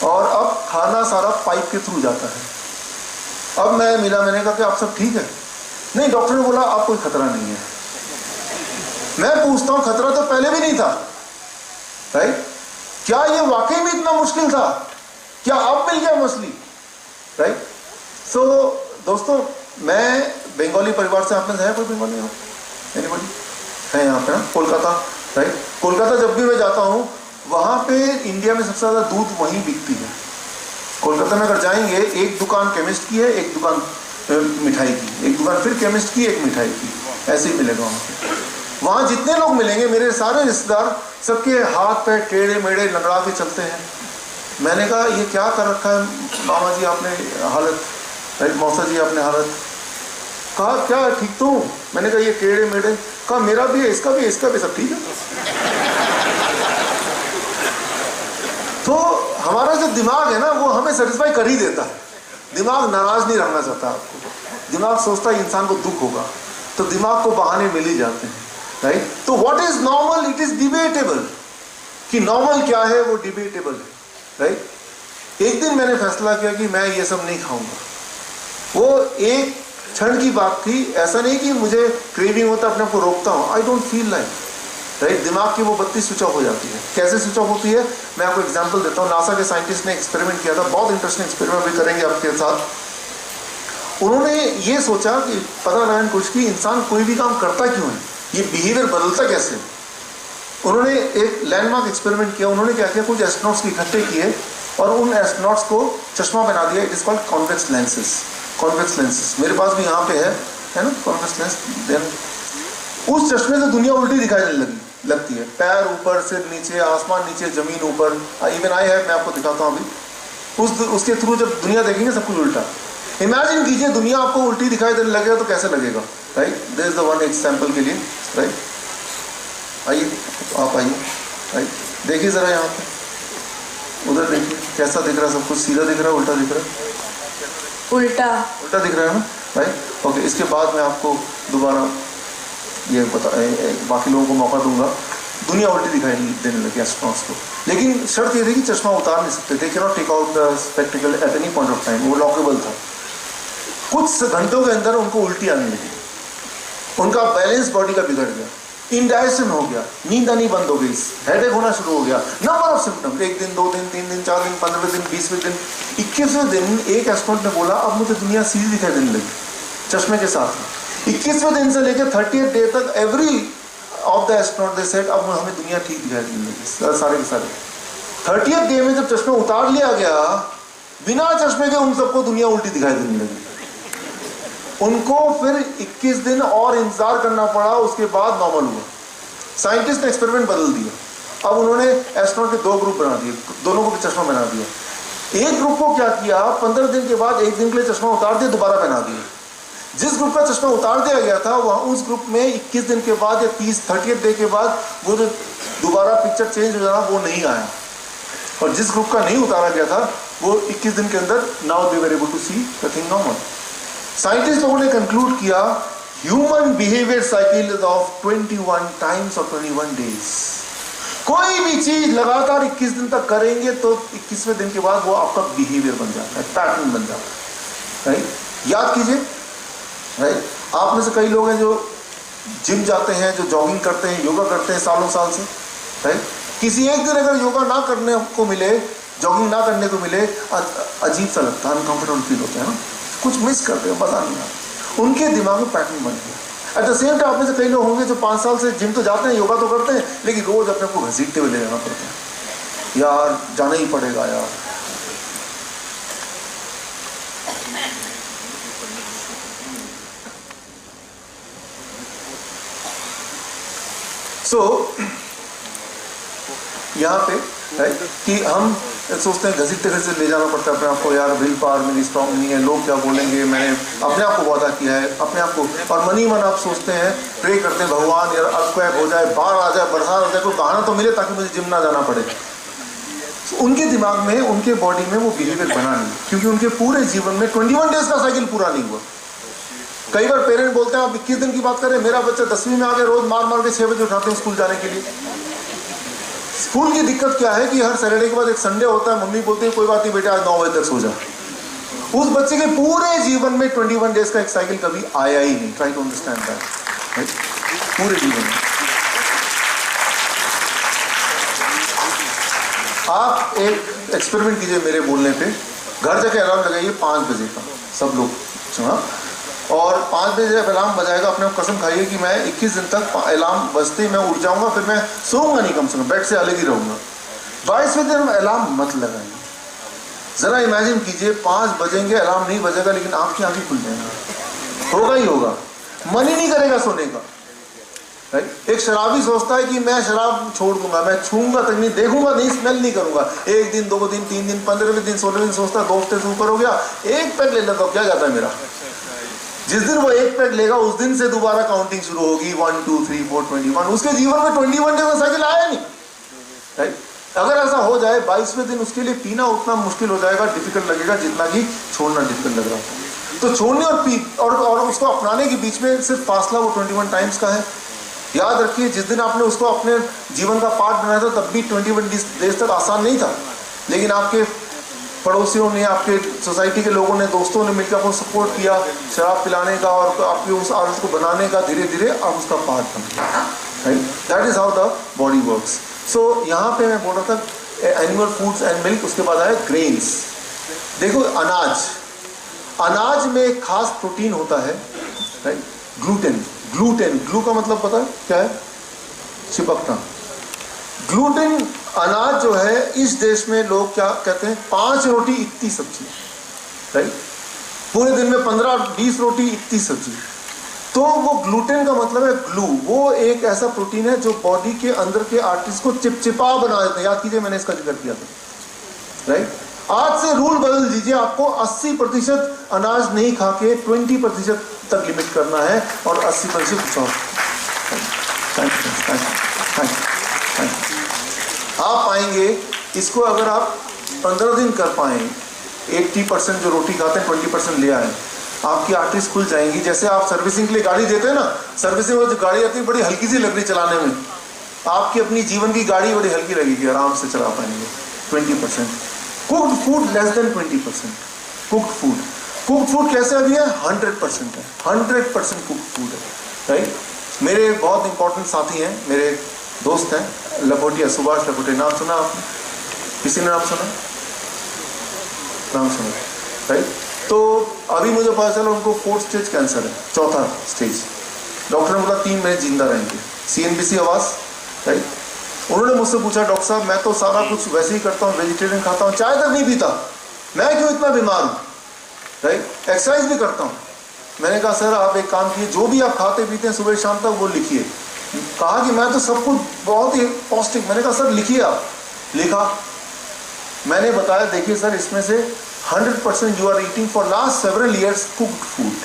और अब खाना सारा पाइप के थ्रू जाता है। अब मैं मिला, मैंने कहा कि आप सब ठीक है? नहीं, डॉक्टर ने बोला आप कोई खतरा नहीं है। मैं पूछता हूँ खतरा तो पहले भी नहीं था, राइट। क्या ये वाकई में इतना मुश्किल था? क्या अब मिल गया मछली, राइट। सो दोस्तों, मैं बंगाली परिवार से, आप में है कोई बंगाली हो? एनीबॉडी है यहाँ पे ना? कोलकाता, राइट। कोलकाता जब भी मैं जाता हूँ, वहाँ पे इंडिया में सबसे ज़्यादा दूध वहीं बिकती है। कोलकाता में अगर जाएंगे, एक दुकान केमिस्ट की है, एक दुकान मिठाई की, एक दुकान फिर केमिस्ट की, एक मिठाई की, ऐसे ही मिलेगा वहाँ पे। वहाँ जितने लोग मिलेंगे, मेरे सारे रिश्तेदार, सबके हाथ पैर टेढ़े मेढ़े लंगड़ा के चलते हैं। मैंने कहा ये क्या कर रखा है मामा जी आपने हालत, राइट, मौसा जी आपने हालत। कहा क्या ठीक तो हूँ? मैंने कहा ये टेढ़े मेढ़े। कहा मेरा भी है, इसका भी है, इसका भी, सब ठीक है। तो हमारा जो दिमाग है ना, वो हमें सेटिस्फाई कर ही देता है। दिमाग नाराज नहीं रहना चाहता आपको। दिमाग सोचता है इंसान को दुख होगा, तो दिमाग को बहाने मिल ही जाते हैं, राइट। तो what is normal? It is debatable. कि नॉर्मल क्या है वो डिबेटेबल है, राइट। एक दिन मैंने फैसला किया कि मैं ये सब नहीं खाऊंगा। वो एक क्षण की बात थी, ऐसा नहीं कि मुझे क्रेविंग होता अपने आप को रोकता हूँ, I don't feel like, right. दिमाग की वो बत्ती स्विच ऑफ हो जाती है। कैसे स्विच ऑफ होती है, मैं आपको एग्जांपल देता हूँ। नासा के साइंटिस्ट ने एक्सपेरिमेंट किया था, बहुत इंटरेस्टिंग एक्सपेरिमेंट भी करेंगे आपके साथ। उन्होंने ये सोचा कि पता लगाने की कोशिश की, इंसान कोई भी काम करता क्यों है, ये बिहेवियर बदलता कैसे। उन्होंने एक लैंडमार्क एक्सपेरिमेंट किया। उन्होंने क्या किया, कुछ एस्ट्रोनॉट्स को इकट्ठे किए और उन एस्ट्रोनॉट्स को चश्मा बना दिया। It is called convex lenses. Convex lenses मेरे पास भी यहाँ पे है ना, कॉन्वेक्स लेंस। देन उस चश्मे से दुनिया उल्टी दिखाई लगती है, पैर ऊपर, सिर नीचे, आसमान नीचे, जमीन ऊपर। इवन आई है, मैं आपको दिखाता हूँ अभी। उसके थ्रू जब दुनिया देखेंगे सब कुछ उल्टा। इमेजिन कीजिए दुनिया आपको उल्टी दिखाई देने लगेगा तो कैसे लगेगा, right? There is the one example के लिए, राइट? आइए आप आइए, राइट? देखिए जरा यहाँ पे, उधर देखिए कैसा दिख रहा है, सब कुछ सीधा दिख रहा है, उल्टा दिख रहा है? उल्टा उल्टा दिख रहा है ना, राइट? ओके, इसके बाद मैं आपको दोबारा ये बाकी लोगों को मौका दूंगा। दुनिया उल्टी दिखाई देने लगी एस्ट्रोनॉट्स को, लेकिन शर्त ये थी कि चश्मा उतार नहीं सकते थे, can not take out the spectacle at any point of time, वो लॉकेबल था। कुछ घंटों के अंदर उनको उल्टी आने लगी, उनका बैलेंस बॉडी का बिगड़ गया, इंडाइजेशन हो गया, नींद आनी बंद हो गई, हेडेक होना शुरू हो गया, नंबर ऑफ सिम्टम्स, 1 दिन 2 दिन 3 दिन 4 दिन 15 दिन 20वें दिन 21वें दिन एक एस्ट्रोनॉट ने बोला अब मुझे दुनिया सीधी दिखाई देने लगी चश्मे के साथ। 21वें दिन से लेकर 30th डे तक every of the astronaut they said अब हमें दुनिया ठीक दिखाई देने लगी, सारे के सारे। 30th डे में जब चश्मा उतार लिया गया, बिना चश्मे के उन सबको दुनिया उल्टी दिखाई देने लगी। उनको फिर 21 दिन और इंतजार करना पड़ा, उसके बाद नॉर्मल हुआ। साइंटिस्ट ने एक्सपेरिमेंट बदल दिया, अब उन्होंने एस्ट्रोनॉट के 2 ग्रुप बना दिए, दोनों को भी चश्मा बना दिया। एक ग्रुप को क्या किया, 15 दिन के बाद 1 दिन के लिए चश्मा उतार दिया, दोबारा पहना दिया। जिस ग्रुप का चश्मा उतार दिया गया था वहाँ उस ग्रुप में 21 दिन के बाद या 30th डे के बाद वो जो दोबारा पिक्चर चेंज हो जाना वो नहीं आया, और जिस ग्रुप का नहीं उतारा गया था वो 21 दिन के अंदर now they were able to see the thing normal. Scientist लोगों ने कंक्लूड किया human behaviour cycle is of 21 times और 21 डेज। कोई भी चीज लगातार 21 दिन तक करेंगे तो 21वें दिन के बाद वो आपका बिहेवियर बन जाता है, पैटर्न बन जाता है, राइट? याद कीजिए, राइट? आप में से कई लोग हैं जो जिम जाते हैं, जो जॉगिंग करते हैं, योगा करते हैं सालों साल से, राइट? किसी एक दिन अगर योगा ना करने को मिले, जॉगिंग ना करने को मिले, अजीब सा लगता है, अनकंफर्टेबल फील होता है ना, कुछ मिस करते हैं, मजा नहीं आता। उनके दिमाग में पैटर्न बन गया। एट द सेम टाइम आप में से कई लोग होंगे जो 5 साल से जिम तो जाते हैं, योगा तो करते हैं, लेकिन रोज अपने को घसीटते हुए ले जाना पड़ता है, यार जाना ही पड़ेगा यार। यहाँ पे है कि हम सोचते हैं घसीटते घसीटते ले जाना पड़ता है अपने आप को, यार विल पावर मेरी स्ट्रांग नहीं है, लोग क्या बोलेंगे, मैंने अपने आप को वादा किया है, अपने आप को, और मन ही मन आप सोचते हैं, प्रे करते हैं भगवान यार अर्थक्वेक हो जाए, बाढ़ आ जाए, बरसात हो जाए, कोई बहाना तो मिले ताकि मुझे जिम ना जाना पड़े। उनके दिमाग में, उनके बॉडी में वो बिहेवियर बना नहीं, क्योंकि उनके पूरे जीवन में 21 डेज का साइकिल पूरा नहीं हुआ। कई बार पेरेंट बोलते हैं आप 21 दिन की बात करें, मेरा बच्चा 10वीं में आके रोज मार मार के 6 बजे उठाते हैं स्कूल जाने के लिए। स्कूल की दिक्कत क्या है कि हर सैटरडे के बाद एक संडे होता है, मम्मी बोलती है कोई बात नहीं बेटा आज 9 बजे तक सो जा। उस बच्चे के पूरे जीवन में 21 डेज का एक साइकिल कभी आया ही नहीं। ट्राई टू अंडरस्टैंड दैट, पूरे जीवन में। आप एक एक्सपेरिमेंट कीजिए मेरे बोलने पे, घर जाके अलार्म लगाइए 5 बजे का, सब लोग सुना, और 5 बजे जब अलार्म बजाएगा अपने को कसम खाइए कि मैं 21 दिन तक अलार्म बजते ही मैं उठ जाऊंगा, फिर मैं सोऊंगा नहीं, कम से कम बेड से अलग ही रहूंगा। 22वें दिन अलार्म मत लगाइए। जरा इमेजिन कीजिए 5 बजेंगे, अलार्म नहीं बजेगा, लेकिन आपकी आंखें खुल जाएंगी, होगा ही होगा, मन ही नहीं करेगा सोने का, राइट? एक शराबी सोचता है कि मैं शराब छोड़ दूंगा, मैं छूंगा तक नहीं, देखूंगा नहीं, स्मेल नहीं करूंगा। 1 दिन 2 दिन 3 दिन 15वें दिन 16वें दिन सोचता है 2 हफ्ते से ऊपर हो गया, एक पैक ले लेता हूं, क्या जाता है मेरा। जिस दिन वो एक पैक लेगा उस दिन से दोबारा काउंटिंग शुरू होगी, 1 2 3 4 21। उसके जीवन में 21 डेज का साइकिल आया नहीं, राइट? अगर ऐसा हो जाए 22वें दिन उसके लिए पीना उतना मुश्किल हो जाएगा, डिफिकल्ट लगेगा जितना कि छोड़ना डिफिकल्ट लग रहा है। तो छोड़ने और उसको अपनाने के बीच में सिर्फ फासला वो 21 टाइम्स का है। याद रखिए जिस दिन आपने उसको अपने जीवन का पार्ट बनाया था तब भी 21 डेज तक आसान नहीं था, लेकिन आपके पड़ोसियों ने, आपके सोसाइटी के लोगों ने, दोस्तों ने मिलकर आपको सपोर्ट किया शराब पिलाने का और आपकी उस आदत को बनाने का, धीरे धीरे आप उसका पार्ट बन गए, right? That is how the body works. So यहाँ पे मैं बोल रहा था एनिमल फूड्स एंड मिल्क, उसके बाद आया ग्रेन्स। देखो अनाज में एक खास प्रोटीन होता है, राइट? ग्लूटेन। ग्लू का मतलब पता है क्या है? चिपकना। ग्लूटेन अनाज जो है, इस देश में लोग क्या कहते हैं, 5 रोटी इतनी सब्जी, राइट? पूरे दिन में 15-20 रोटी इतनी सब्जी। तो वो ग्लूटेन का मतलब है ग्लू, वो एक ऐसा प्रोटीन है जो बॉडी के अंदर के आर्टरीज को चिपचिपा बना देता है। याद कीजिए मैंने इसका जिक्र किया था, राइट? आज से रूल बदल दीजिए, आपको 80% अनाज नहीं खा के 20% तक लिमिट करना है और 80% आप पाएंगे इसको। अगर आप 15 दिन कर पाए, 80% जो रोटी खाते हैं 20% ले आए, आपकी आर्टरीज खुल जाएंगी। जैसे आप सर्विसिंग के लिए गाड़ी देते हैं ना, सर्विसिंग में जो गाड़ी आती है बड़ी हल्की सी लग रही चलाने में, आपकी अपनी जीवन की गाड़ी बड़ी हल्की लगेगी, आराम से चला पाएंगे। 20% cooked food less than 20%। Cooked food कैसे अभी है? 100% है, 100% कुक्ड फूड है, राइट। मेरे बहुत इंपॉर्टेंट साथी हैं, मेरे दोस्त हैं, लखोटिया, सुभाष लखोटिया, नाम सुना आपने? किसी ने नाम सुना? नाम सुना, राइट। तो अभी मुझे पता चला उनको 4th स्टेज कैंसर है, 4था स्टेज। डॉक्टर ने बोला 3 महीने जिंदा रहेंगे। CNBC आवास, राइट। उन्होंने मुझसे पूछा, डॉक्टर साहब मैं तो सारा कुछ वैसे ही करता हूँ, वेजिटेरियन खाता हूँ, चाय तक नहीं पीता, मैं क्यों इतना बीमार हूँ, राइट। एक्सरसाइज भी करता हूँ। मैंने कहा सर आप एक काम कीजिए, जो भी आप खाते पीते हैं सुबह शाम तक वो लिखिए। कहा कि मैं तो सब कुछ बहुत ही पौष्टिक। मैंने कहा सर लिखिए आप। लिखा, मैंने बताया देखिए सर इसमें से 100% you are eating for last several years cooked food.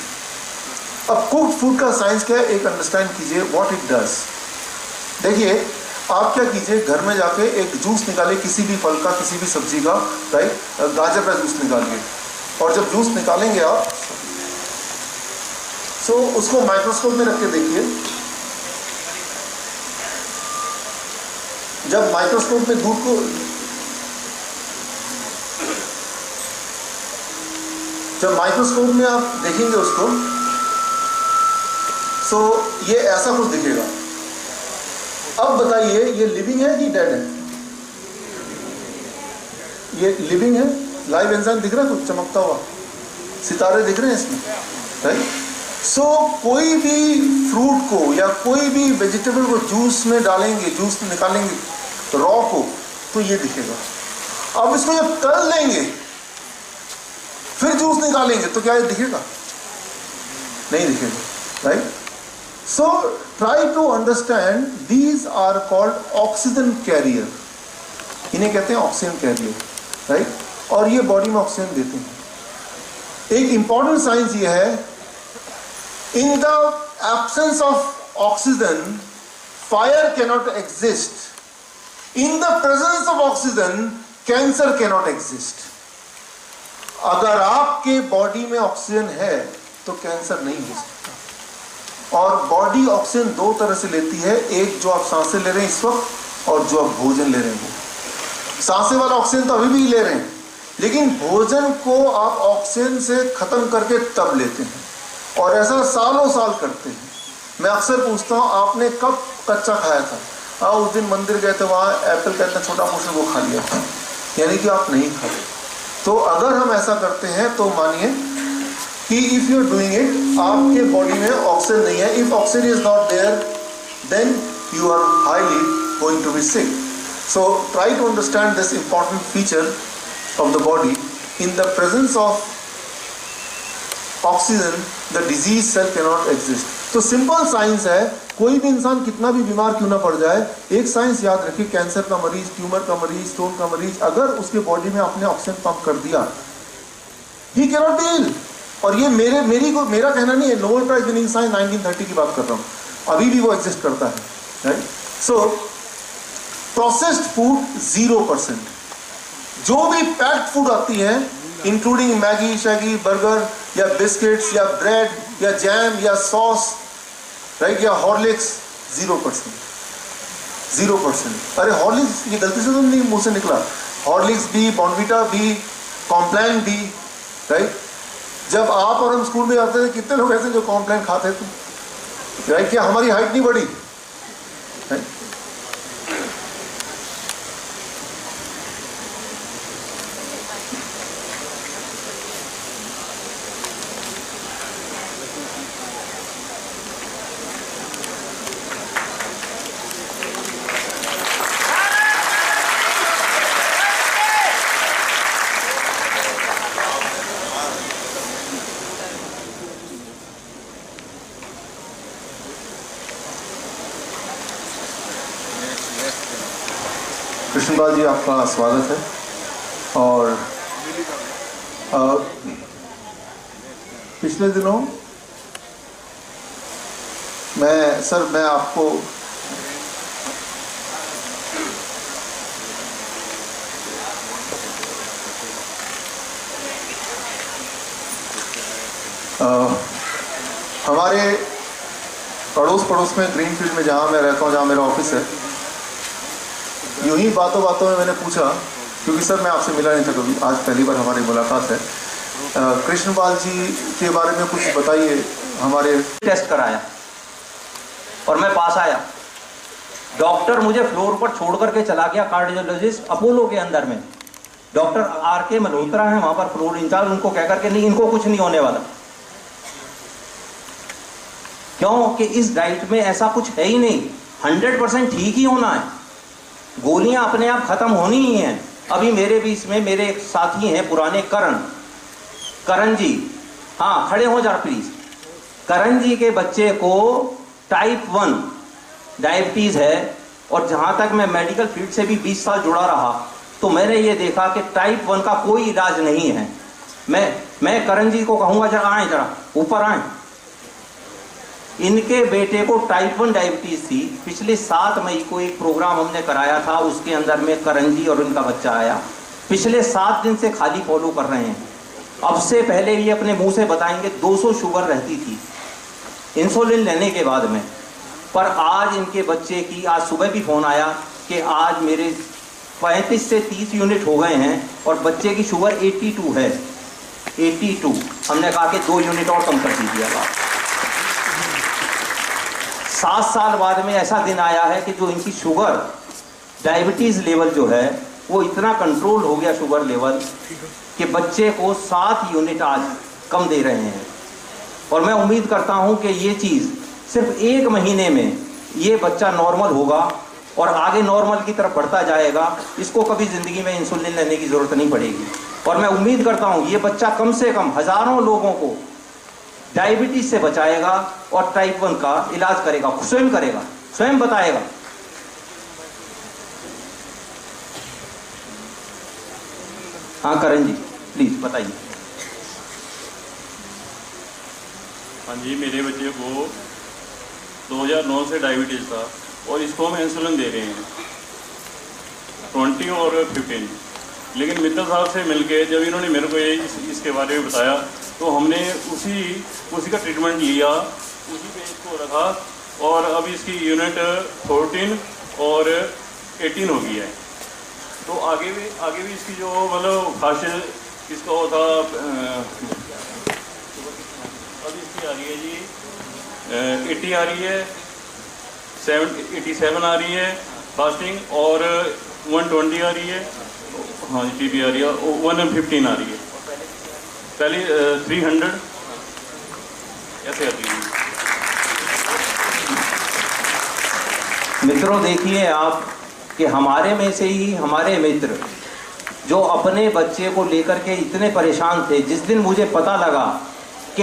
अब कुक्ड फूड का साइंस क्या है, एक अंडरस्टैंड कीजिए व्हाट इट डज। देखिए आप क्या कीजिए, घर में जाके एक जूस निकालिए, किसी भी फल का, किसी भी सब्जी का, राइट, गाजर का जूस निकालिए। और जब जूस निकालेंगे आप, सो उसको माइक्रोस्कोप में रख के देखिए। जब माइक्रोस्कोप में दूध को, जब माइक्रोस्कोप में आप देखेंगे उसको, सो ये ऐसा कुछ दिखेगा। अब बताइए ये लिविंग है कि डेड है? ये लिविंग है, लाइव एंजाइम दिख रहा है, कुछ चमकता हुआ सितारे दिख रहे हैं इसमें, राइट। सो कोई भी फ्रूट को या कोई भी वेजिटेबल को जूस में डालेंगे, जूस निकालेंगे रॉ को, तो ये दिखेगा। अब इसको जब तल लेंगे फिर जूस निकालेंगे तो क्या ये दिखेगा? नहीं दिखेगा, right. So try to understand, these are called oxygen carrier. इन्हें कहते हैं ऑक्सीजन कैरियर, राइट। और ये बॉडी में ऑक्सीजन देते हैं। एक इंपॉर्टेंट साइंस ये है, in the absence of oxygen fire cannot exist, in the presence of oxygen cancer cannot exist. अगर आपके बॉडी में ऑक्सीजन है तो कैंसर नहीं हो सकता। और बॉडी ऑक्सीजन 2 तरह से लेती है, एक जो आप सांसें ले रहे हैं इस वक्त और जो आप भोजन ले रहे हैं। सांसें वाला ऑक्सीजन तो अभी भी ले रहे हैं, लेकिन भोजन को आप ऑक्सीजन से खत्म करके तब लेते हैं, और ऐसा सालों साल करते हैं। मैं अक्सर पूछता हूँ आपने कब कच्चा खाया था? उस दिन मंदिर गए थे, वहाँ एप्पल का इतना छोटा पोर्शन वो खा लिया था, यानी कि आप नहीं खाते। तो अगर हम ऐसा करते हैं तो मानिए कि if you are doing it, आपके बॉडी में ऑक्सीजन नहीं है, if oxygen is not there then you are highly going to be sick. So try to understand this important feature of the body. In the presence of oxygen the disease cell cannot exist. तो simple science है, कोई भी इंसान कितना भी बीमार क्यों ना पड़ जाए, एक साइंस याद रखिए, कैंसर का मरीज, ट्यूमर का मरीज, स्टोन का मरीज, अगर उसके बॉडी में आपने ऑक्सीजन पंप कर दिया, ही कैनॉट बी इल। और ये मेरा कहना नहीं है, नोबेल प्राइज विनिंग साइंस 1930 की बात कर रहा हूँ, अभी भी वो एग्जिस्ट करता है, राइट। सो प्रोसेस्ड फूड 0%। जो भी पैक्ड फूड आती है, इंक्लूडिंग मैगी शैगी, बर्गर या बिस्किट्स या ब्रेड या जैम या सॉस, राइट, या हॉर्लिक्स, 0%। 0%। अरे हॉर्लिक्स, ये गलती से तो नहीं मुंह से निकला, हॉर्लिक्स भी, बॉर्नविटा भी, कॉम्प्लान भी, राइट। जब आप और हम स्कूल में जाते थे कितने लोग ऐसे जो कॉम्प्लान खाते थे, राइट। क्या हमारी हाइट नहीं बढ़ी, राइट। कृष्णपाल जी आपका स्वागत है। और पिछले दिनों मैं आपको हमारे पड़ोस में ग्रीनफील्ड में जहाँ मैं रहता हूँ, जहाँ मेरा ऑफिस है, यूं ही बातों में मैंने पूछा, क्योंकि सर मैं आपसे मिला नहीं था कभी, आज पहली बार हमारी मुलाकात है। कृष्णपाल जी के बारे में कुछ बताइए। हमारे टेस्ट कराया और मैं पास आया। डॉक्टर मुझे फ्लोर पर छोड़ करके चला गया, कार्डियोलॉजिस्ट अपोलो के अंदर में डॉक्टर RK मल्होत्रा है वहां पर फ्लोर इंचार्ज, उनको कह करके नहीं, इनको कुछ नहीं होने वाला। क्यों कि इस डाइट में ऐसा कुछ है ही नहीं, 100% ठीक ही होना है, गोलियां अपने आप खत्म होनी ही हैं। अभी मेरे बीच में मेरे एक साथी हैं पुराने, करण जी, हाँ खड़े हो जा प्लीज। करण जी के बच्चे को टाइप 1 डायबिटीज है, और जहां तक मैं मेडिकल फील्ड से भी 20 साल जुड़ा रहा तो मैंने ये देखा कि टाइप 1 का कोई इलाज नहीं है। मैं करण जी को कहूंगा जरा आए, जरा ऊपर आए। इनके बेटे को टाइप 1 डायबिटीज थी। पिछले 7 मई को एक प्रोग्राम हमने कराया था, उसके अंदर में करण जी और उनका बच्चा आया। पिछले 7 दिन से खाली फॉलो कर रहे हैं। अब से पहले ये अपने मुंह से बताएंगे 200 शुगर रहती थी इंसुलिन लेने के बाद में, पर आज इनके बच्चे की, आज सुबह भी फोन आया कि आज मेरे 35 से 30 यूनिट हो गए हैं और बच्चे की शुगर 82 है, 82। हमने कहा कि 2 यूनिट और कम कर दीजिएगा। 7 साल बाद में ऐसा दिन आया है कि जो इनकी शुगर डायबिटीज लेवल जो है वो इतना कंट्रोल हो गया शुगर लेवल कि बच्चे को 7 यूनिट आज कम दे रहे हैं। और मैं उम्मीद करता हूं कि ये चीज़ सिर्फ 1 महीने में ये बच्चा नॉर्मल होगा और आगे नॉर्मल की तरफ बढ़ता जाएगा। इसको कभी ज़िंदगी में इंसुलिन लेने की ज़रूरत नहीं पड़ेगी। और मैं उम्मीद करता हूं ये बच्चा कम से कम हज़ारों लोगों को डायबिटीज से बचाएगा और टाइप 1 का इलाज करेगा, स्वयं बताएगा। हाँ करण जी प्लीज बताइए। हाँ जी, मेरे बच्चे को 2009 से डायबिटीज़ था और इसको हम इंसुलिन दे रहे हैं 20 और 15। लेकिन मित्तल साहब से मिलके जब इन्होंने मेरे को ये इसके बारे में बताया तो हमने उसी का ट्रीटमेंट लिया, उसी पे इसको रखा और अब इसकी यूनिट 14 और 18 हो गई है। तो आगे भी इसकी जो मतलब खासियत इसका होता, अब इसकी आ रही है जी 80 आ रही है, 87 आ रही है फास्टिंग, और 120 आ रही है, हाँ जी TB आ रही है, 115 आ रही है, पहले 300 ऐसे आती है। मित्रों देखिए आप कि हमारे में से ही हमारे मित्र जो अपने बच्चे को लेकर के इतने परेशान थे, जिस दिन मुझे पता लगा कि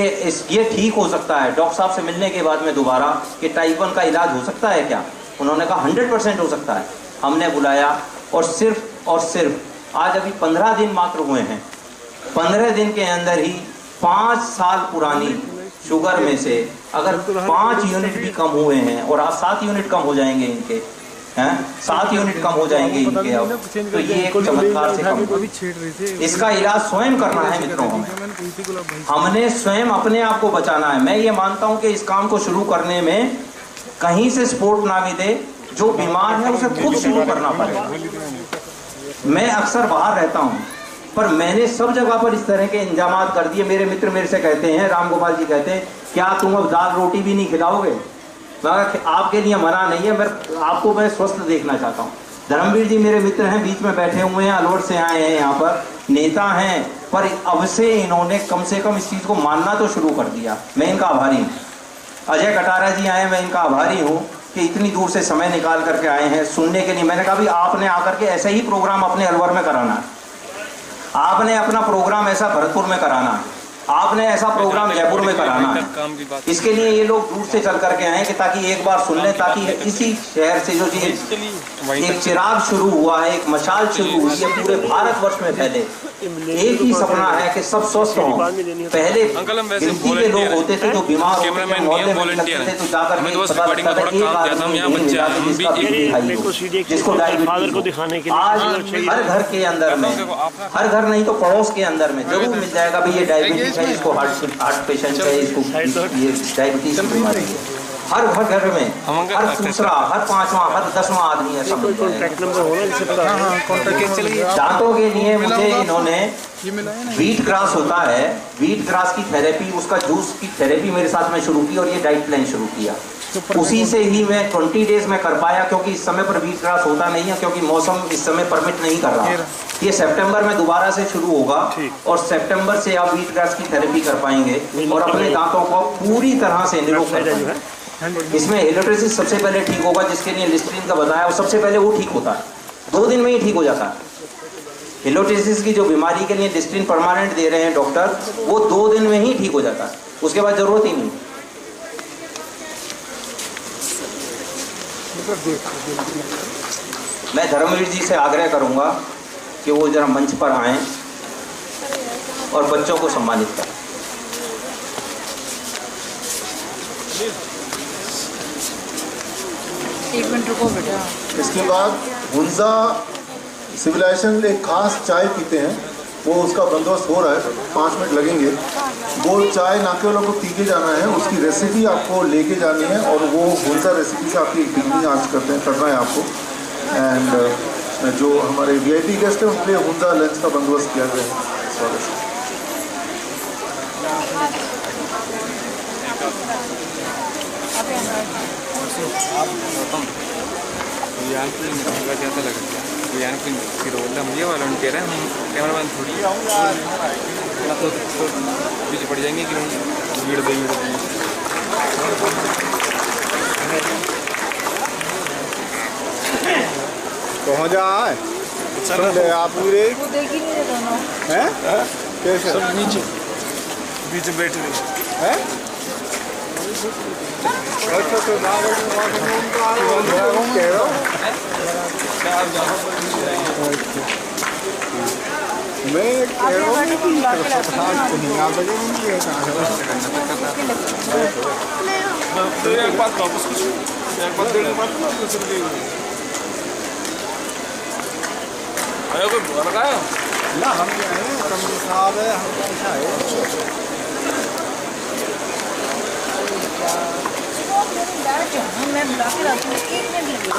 ये ठीक हो सकता है, डॉक्टर साहब से मिलने के बाद में दोबारा कि टाइप 1 का इलाज हो सकता है क्या, उन्होंने कहा 100% हो सकता है। हमने बुलाया और सिर्फ आज अभी 15 दिन मात्र हुए हैं, 15 दिन के अंदर ही 5 साल पुरानी शुगर में से अगर 5 यूनिट भी कम हुए हैं और आज 7 यूनिट कम हो जाएंगे इनके, हैं 7 यूनिट कम हो जाएंगे इनके, अब तो ये एक चमत्कार से कम। इसका इलाज स्वयं करना है मित्रों, हमने स्वयं अपने आप को बचाना है। मैं ये मानता हूँ कि इस काम को शुरू करने में कहीं से सपोर्ट ना मिले, जो बीमार है उसे खुद शुरू करना पड़ेगा। मैं अक्सर बाहर रहता हूँ पर मैंने सब जगह पर इस तरह के इंतजाम कर दिए। मेरे मित्र मेरे से कहते हैं, राम गोपाल जी कहते हैं, क्या तुम अब दाल रोटी भी नहीं खिलाओगे? आपके लिए मना नहीं है, मैं स्वस्थ देखना चाहता हूँ। धर्मवीर जी मेरे मित्र हैं, बीच में बैठे हुए हैं, अलवर से आए हैं, यहाँ पर नेता हैं, पर अब से इन्होंने कम से कम इस चीज़ को मानना तो शुरू कर दिया। मैं इनका आभारी हूँ। अजय कटारा जी आए, मैं इनका आभारी हूँ कि इतनी दूर से समय निकाल करके आए हैं सुनने के लिए। मैंने कहा भी आपने आकर के ऐसे ही प्रोग्राम अपने अलवर में कराना है, आपने अपना प्रोग्राम ऐसा भरतपुर में कराना है, आपने ऐसा प्रोग्राम जयपुर में कराना है। इसके लिए ये लोग दूर से चल करके आए कि ताकि एक बार सुन लें, ताकि इसी शहर से जो एक चिराग शुरू हुआ है, एक मशाल शुरू हुई है, पूरे भारतवर्ष में फैले। एक ही सपना है कि सब स्वस्थ हों। पहले गिनती के लोग होते थे जो बीमार होते थे, मोहल्ले में लगते थे, तो जाकर के पता लगता था कि एक आदमी मिल जाता जिसका बीपी हाई हो, जिसको डायबिटीज। आज हर घर के अंदर में, हर घर नहीं तो पड़ोस के अंदर में जरूर मिल जाएगा भाई ये डायबिटीज है, इसको हार्ट पेशेंट है, इसको ये डायबिटीज की बीमारी है। हर घर में हर दूसरा, हर पांचवा, हर 10वां आदमी है। दांतों के लिए मुझे इन्होंने वीट ग्रास होता है, वीट ग्रास की थेरेपी, उसका जूस की थेरेपी मेरे साथ में शुरू की और ये डाइट प्लान शुरू किया। उसी से ही मैं 20 डेज में कर पाया, क्योंकि इस समय पर वीट ग्रास होता नहीं है, क्योंकि मौसम इस समय परमिट नहीं कर रहा। ये सितंबर में दोबारा से शुरू होगा और सितंबर से आप वीट ग्रास की थेरेपी कर पाएंगे और अपने दांतों को पूरी तरह से निरोग कर पाएंगे। इसमें हेलोट्रेसिस सबसे पहले ठीक होगा, जिसके लिए लिस्ट्रीन का बताया, और सबसे पहले वो ठीक होता है, 2 दिन में ही ठीक हो जाता है। हेलोट्रेसिस की जो बीमारी के लिए लिस्ट्रीन परमानेंट दे रहे हैं डॉक्टर, वो 2 दिन में ही ठीक हो जाता है, उसके बाद जरूरत ही नहीं। मैं धर्मवीर जी से आग्रह करूंगा कि वो जरा मंच पर आएं और बच्चों को सम्मानित करें। एक मिनट रुको बेटा। इसके बाद हुंजा सिविलाइजेशन एक खास चाय पीते हैं, वो उसका बंदोबस्त हो रहा है, 5 मिनट लगेंगे। वो चाय ना केवल आपको पी के जाना है, उसकी रेसिपी आपको लेके जानी है और वो हुंजा रेसिपी से आपकी डिग्री आज करना है आपको। एंड जो हमारे VIP गेस्ट हैं उनके लिए हुंजा लंच का बंदोबस्त किया गया है। स्वागत है। कैसा लगा फिर बोलता मुझे वॉलंटियर है, हम कैमरा मैन थोड़ी तो पीछे पड़ जाएंगे कि भीड़ दे कहाँ जाए चल आप पूरे हैं कैसे सब नीचे बीच में बैठे हैं। अच्छा तो मैं कह रहा हूँ एक बात वापस कुछ एक बात देने बात आयो कोई बुआ लगाया ना, हम कमल साहब है, हम ऐसा है। मैं बुला के लाती हूँ, 1 मिनट लगेगा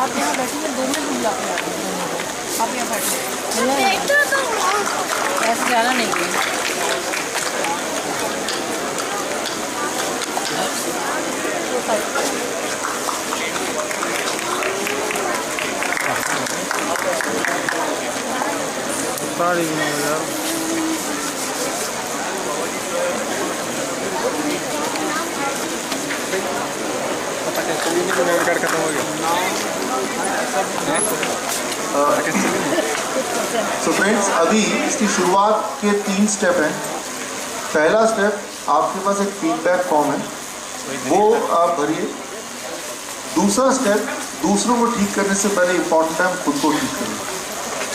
आप यहाँ बैठिए, 2 मिनट बुला के लाती हूँ। आप यहाँ बैठिए, ऐसे ज़्यादा नहीं गई। साड़ी यार पता कैसे भी नहीं, मेरे कार्ड खत्म हो गया। सो फ्रेंड्स, अभी इसकी शुरुआत के 3 स्टेप हैं। पहला स्टेप, आपके पास एक फीडबैक फॉर्म है, वो आप भरिए। दूसरा स्टेप, दूसरों को ठीक करने से पहले इम्पॉर्टेंट है खुद को ठीक करना,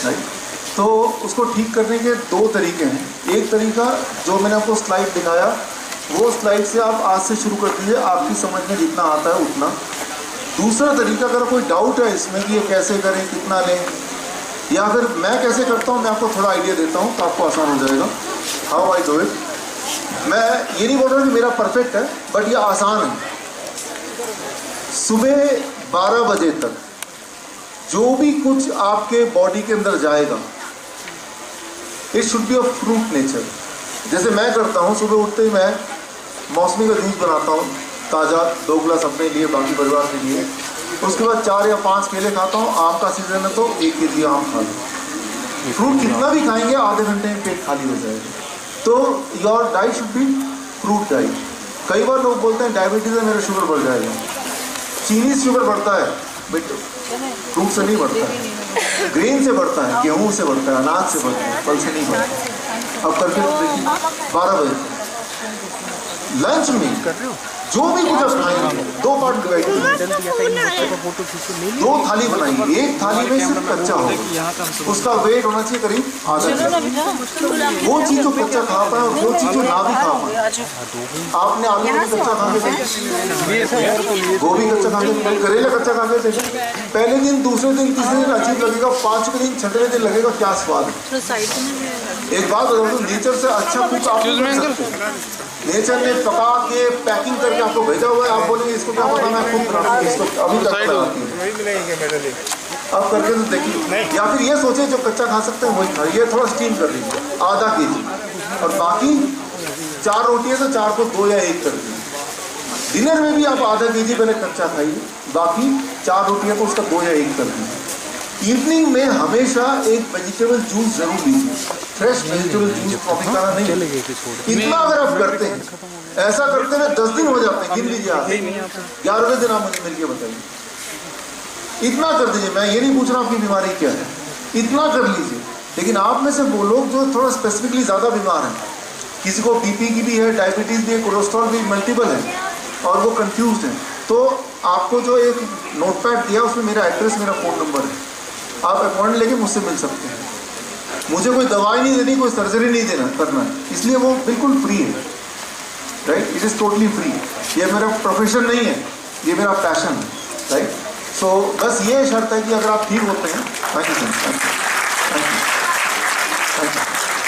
राइट। तो उसको ठीक करने के 2 तरीके हैं। एक तरीका जो मैंने आपको स्लाइड दिखाया, वो स्लाइड से आप आज से शुरू कर दीजिए, आपकी समझ में जितना आता है उतना। दूसरा तरीका, अगर कोई डाउट है इसमें कि ये कैसे करें, कितना लें, या अगर मैं कैसे करता हूँ, मैं आपको थोड़ा आइडिया देता हूँ तो आपको आसान हो जाएगा। How I do it. मैं ये नहीं बोल रहा कि मेरा परफेक्ट है, बट ये आसान है। सुबह 12 बजे तक जो भी कुछ आपके बॉडी के अंदर जाएगा, it should be of fruit nature. जैसे मैं करता हूँ, सुबह उठते ही मैं मौसमी का जूस बनाता हूँ ताज़ा, 2 गिलास अपने लिए, बाकी परिवार के लिए। उसके बाद 4 या 5 केले खाता हूँ। आम का सीजन है तो 1 केजी आम खा लो। फ्रूट कितना भी खाएंगे आधे घंटे में पेट खाली हो जाएगा। तो your diet should be fruit diet. कई बार लोग बोलते हैं डायबिटीज़ है, मेरा शुगर बढ़ जाएगा। चीनी शुगर बढ़ता है, फ्रूट से नहीं बढ़ता है, ग्रेन से बढ़ता है, गेहूं से बढ़ता है, अनाज से बढ़ता है, फल से नहीं बढ़ता है। अब करके देखिए 12 बजे लंच में जो भी कुछ आप खाएंगे 2 पार्ट डिवाइड करेंगे, 2 थाली बनाएंगे, एक थाली में सिर्फ कच्चा होगा, उसका वेट होना चाहिए करीब आधा किलो। वो चीज जो कच्चा खा पाए और वो चीज जो ना भी खा पाए, आपने आलू भी कच्चा खा के देखिए, गोभी कच्चा खा के, करेला कच्चा खा के देखिए, पहले दिन, दूसरे दिन, तीसरे दिन अजीब लगेगा, 5वें दिन, 6वें दिन लगेगा क्या स्वाद है। एक बात बता दूं, नेचर से अच्छा कुछ आप नेचर ने पका के पैकिंग करके आपको भेजा हुआ है, आप बोलेंगे इसको क्या पता, मैं खुद बनाऊंगा इसको, अभी तक अब करके तो देखिए। या फिर ये सोचे जो कच्चा खा सकते हैं वही खाइए, ये थोड़ा स्टीम कर लीजिए आधा केजी, और बाकी 4 रोटी है तो 4 को 2 या 1 कर दीजिए। डिनर में भी आप आधा केजी पहले कच्चा खाइए, बाकी 4 रोटी है तो उसका 2 या 1 कर दीजिए। इवनिंग में हमेशा एक वेजिटेबल जूस जरूर लीजिए, फ्रेश वेजिटेबल जूस, कॉफी खाना नहीं। इतना अगर आप करते हैं, ऐसा करते हुए 10 दिन हो जाते हैं, गिन लीजिए आप, 11वें दिन आप मुझे मिलकर बताइए। इतना कर दीजिए, मैं ये नहीं पूछ रहा आपकी बीमारी क्या है, इतना कर लीजिए। लेकिन आप में से वो लोग जो थोड़ा स्पेसिफिकली ज़्यादा बीमार हैं, किसी को बीपी की भी है, डायबिटीज़ भी है, कोलेस्ट्रॉल भी मल्टीपल है, और वो कंफ्यूज हैं, तो आपको जो एक नोटपैड दिया उसमें मेरा एड्रेस, मेरा फ़ोन नंबर है, आप अपॉइंटमेंट लेके मुझसे मिल सकते हैं। मुझे कोई दवाई नहीं देनी, कोई सर्जरी नहीं देना करना है, इसलिए वो बिल्कुल फ्री है, right, it is totally free. ये मेरा प्रोफेशन नहीं है, ये मेरा पैशन है, राइट। सो बस ये शर्त है कि अगर आप ठीक होते हैं, थैंक यू सर,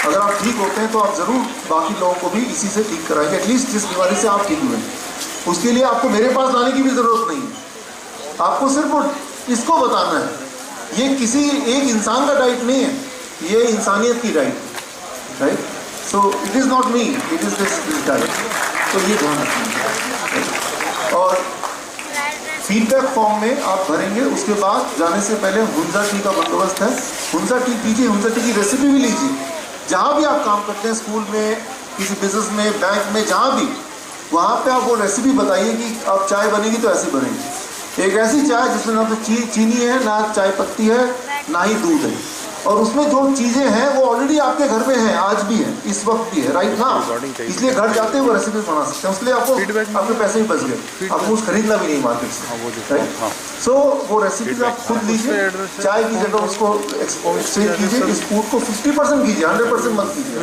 अगर आप ठीक होते हैं तो आप ज़रूर बाकी लोगों को भी इसी से ठीक कराएंगे, एटलीस्ट जिस बीमारी से आप ठीक हुए। उसके लिए आपको मेरे पास लाने की भी ज़रूरत नहीं है, आपको सिर्फ इसको बताना है। ये किसी एक इंसान का डाइट नहीं है, ये इंसानियत की diet, right. So it is not me, it is this diet. तो ये ध्यान रखना। और फीडबैक फॉर्म में आप भरेंगे, उसके बाद जाने से पहले हुंजा टी का बंदोबस्त है, हुंजा टी पीजिए, हुंजा टी की रेसिपी भी लीजिए। जहाँ भी आप काम करते हैं, स्कूल में, किसी बिजनेस में, बैंक में, जहाँ भी, वहाँ पे आप वो रेसिपी बताइए कि अब चाय बनेगी तो ऐसी बनेगी। एक ऐसी चाय जिसमें ना तो चीनी है, ना चाय पत्ती है, ना ही दूध है, और उसमें जो चीज़ें हैं वो ऑलरेडी आपके घर में हैं, आज भी है, इस वक्त भी है, राइट ना। इसलिए घर जाते हैं वो रेसिपी बना सकते हैं, उसके लिए आपको आपके पैसे भी बच गए, आपको कुछ खरीदना भी नहीं मार्केट से, राइट। सो वो रेसिपी आप खुद लीजिए, चाय की जगह उसको एक्सचेंज कीजिए, इस फूड को 50% कीजिए, 100% मत कीजिए।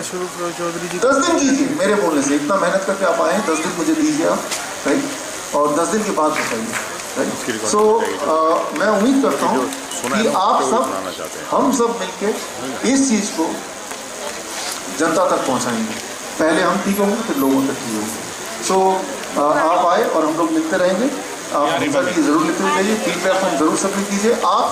10 दिन कीजिए मेरे बोलने से, इतना मेहनत करके आप आए हैं, 10 दिन मुझे दीजिए आप, राइट, और 10 दिन के बाद बताइए। सो मैं उम्मीद करता हूँ कि आप सब, हम सब मिलके इस चीज़ को जनता तक पहुँचाएंगे। पहले हम ठीक होंगे, फिर लोगों तक ठीक होंगे। सो आप आए और हम लोग मिलते रहेंगे। आप सबकी ज़रूर लिखते हुए जाइए, फीडबैक हम ज़रूर सबमिट कीजिए। आप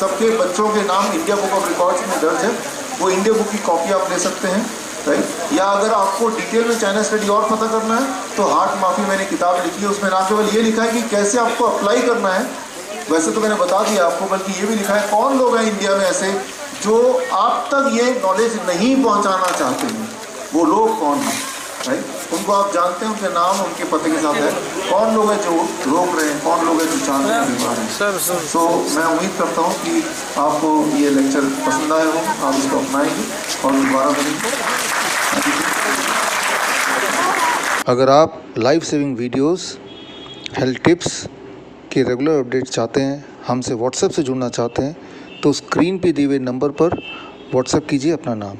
सबके बच्चों के नाम इंडिया बुक ऑफ रिकॉर्ड्स में दर्ज है, वो इंडिया बुक की कॉपी आप ले सकते हैं, राइट। या अगर आपको डिटेल में चाइना स्टडी और पता करना है तो हार्ट माफी मैंने किताब लिखी है, उसमें ना केवल ये लिखा है कि कैसे आपको अप्लाई करना है, वैसे तो मैंने बता दिया आपको, बल्कि ये भी लिखा है कौन लोग हैं इंडिया में ऐसे जो आप तक ये नॉलेज नहीं पहुंचाना चाहते हैं, वो लोग कौन हैं, राइट। उनको आप जानते हैं, उनके नाम उनके पते के साथ है, कौन लोग हैं जो रोक रहे हैं, कौन लोग हैं जो चाहते हैं बीमार हैं। सो मैं उम्मीद करता हूँ कि आपको ये लेक्चर पसंद आया हो, आप इसको अपनाएंगे और दोबारा करेंगे। अगर आप life saving videos, health tips के रेगुलर अपडेट चाहते हैं, हमसे व्हाट्सएप से जुड़ना चाहते हैं, तो स्क्रीन पे दिए हुए नंबर पर व्हाट्सएप कीजिए अपना नाम।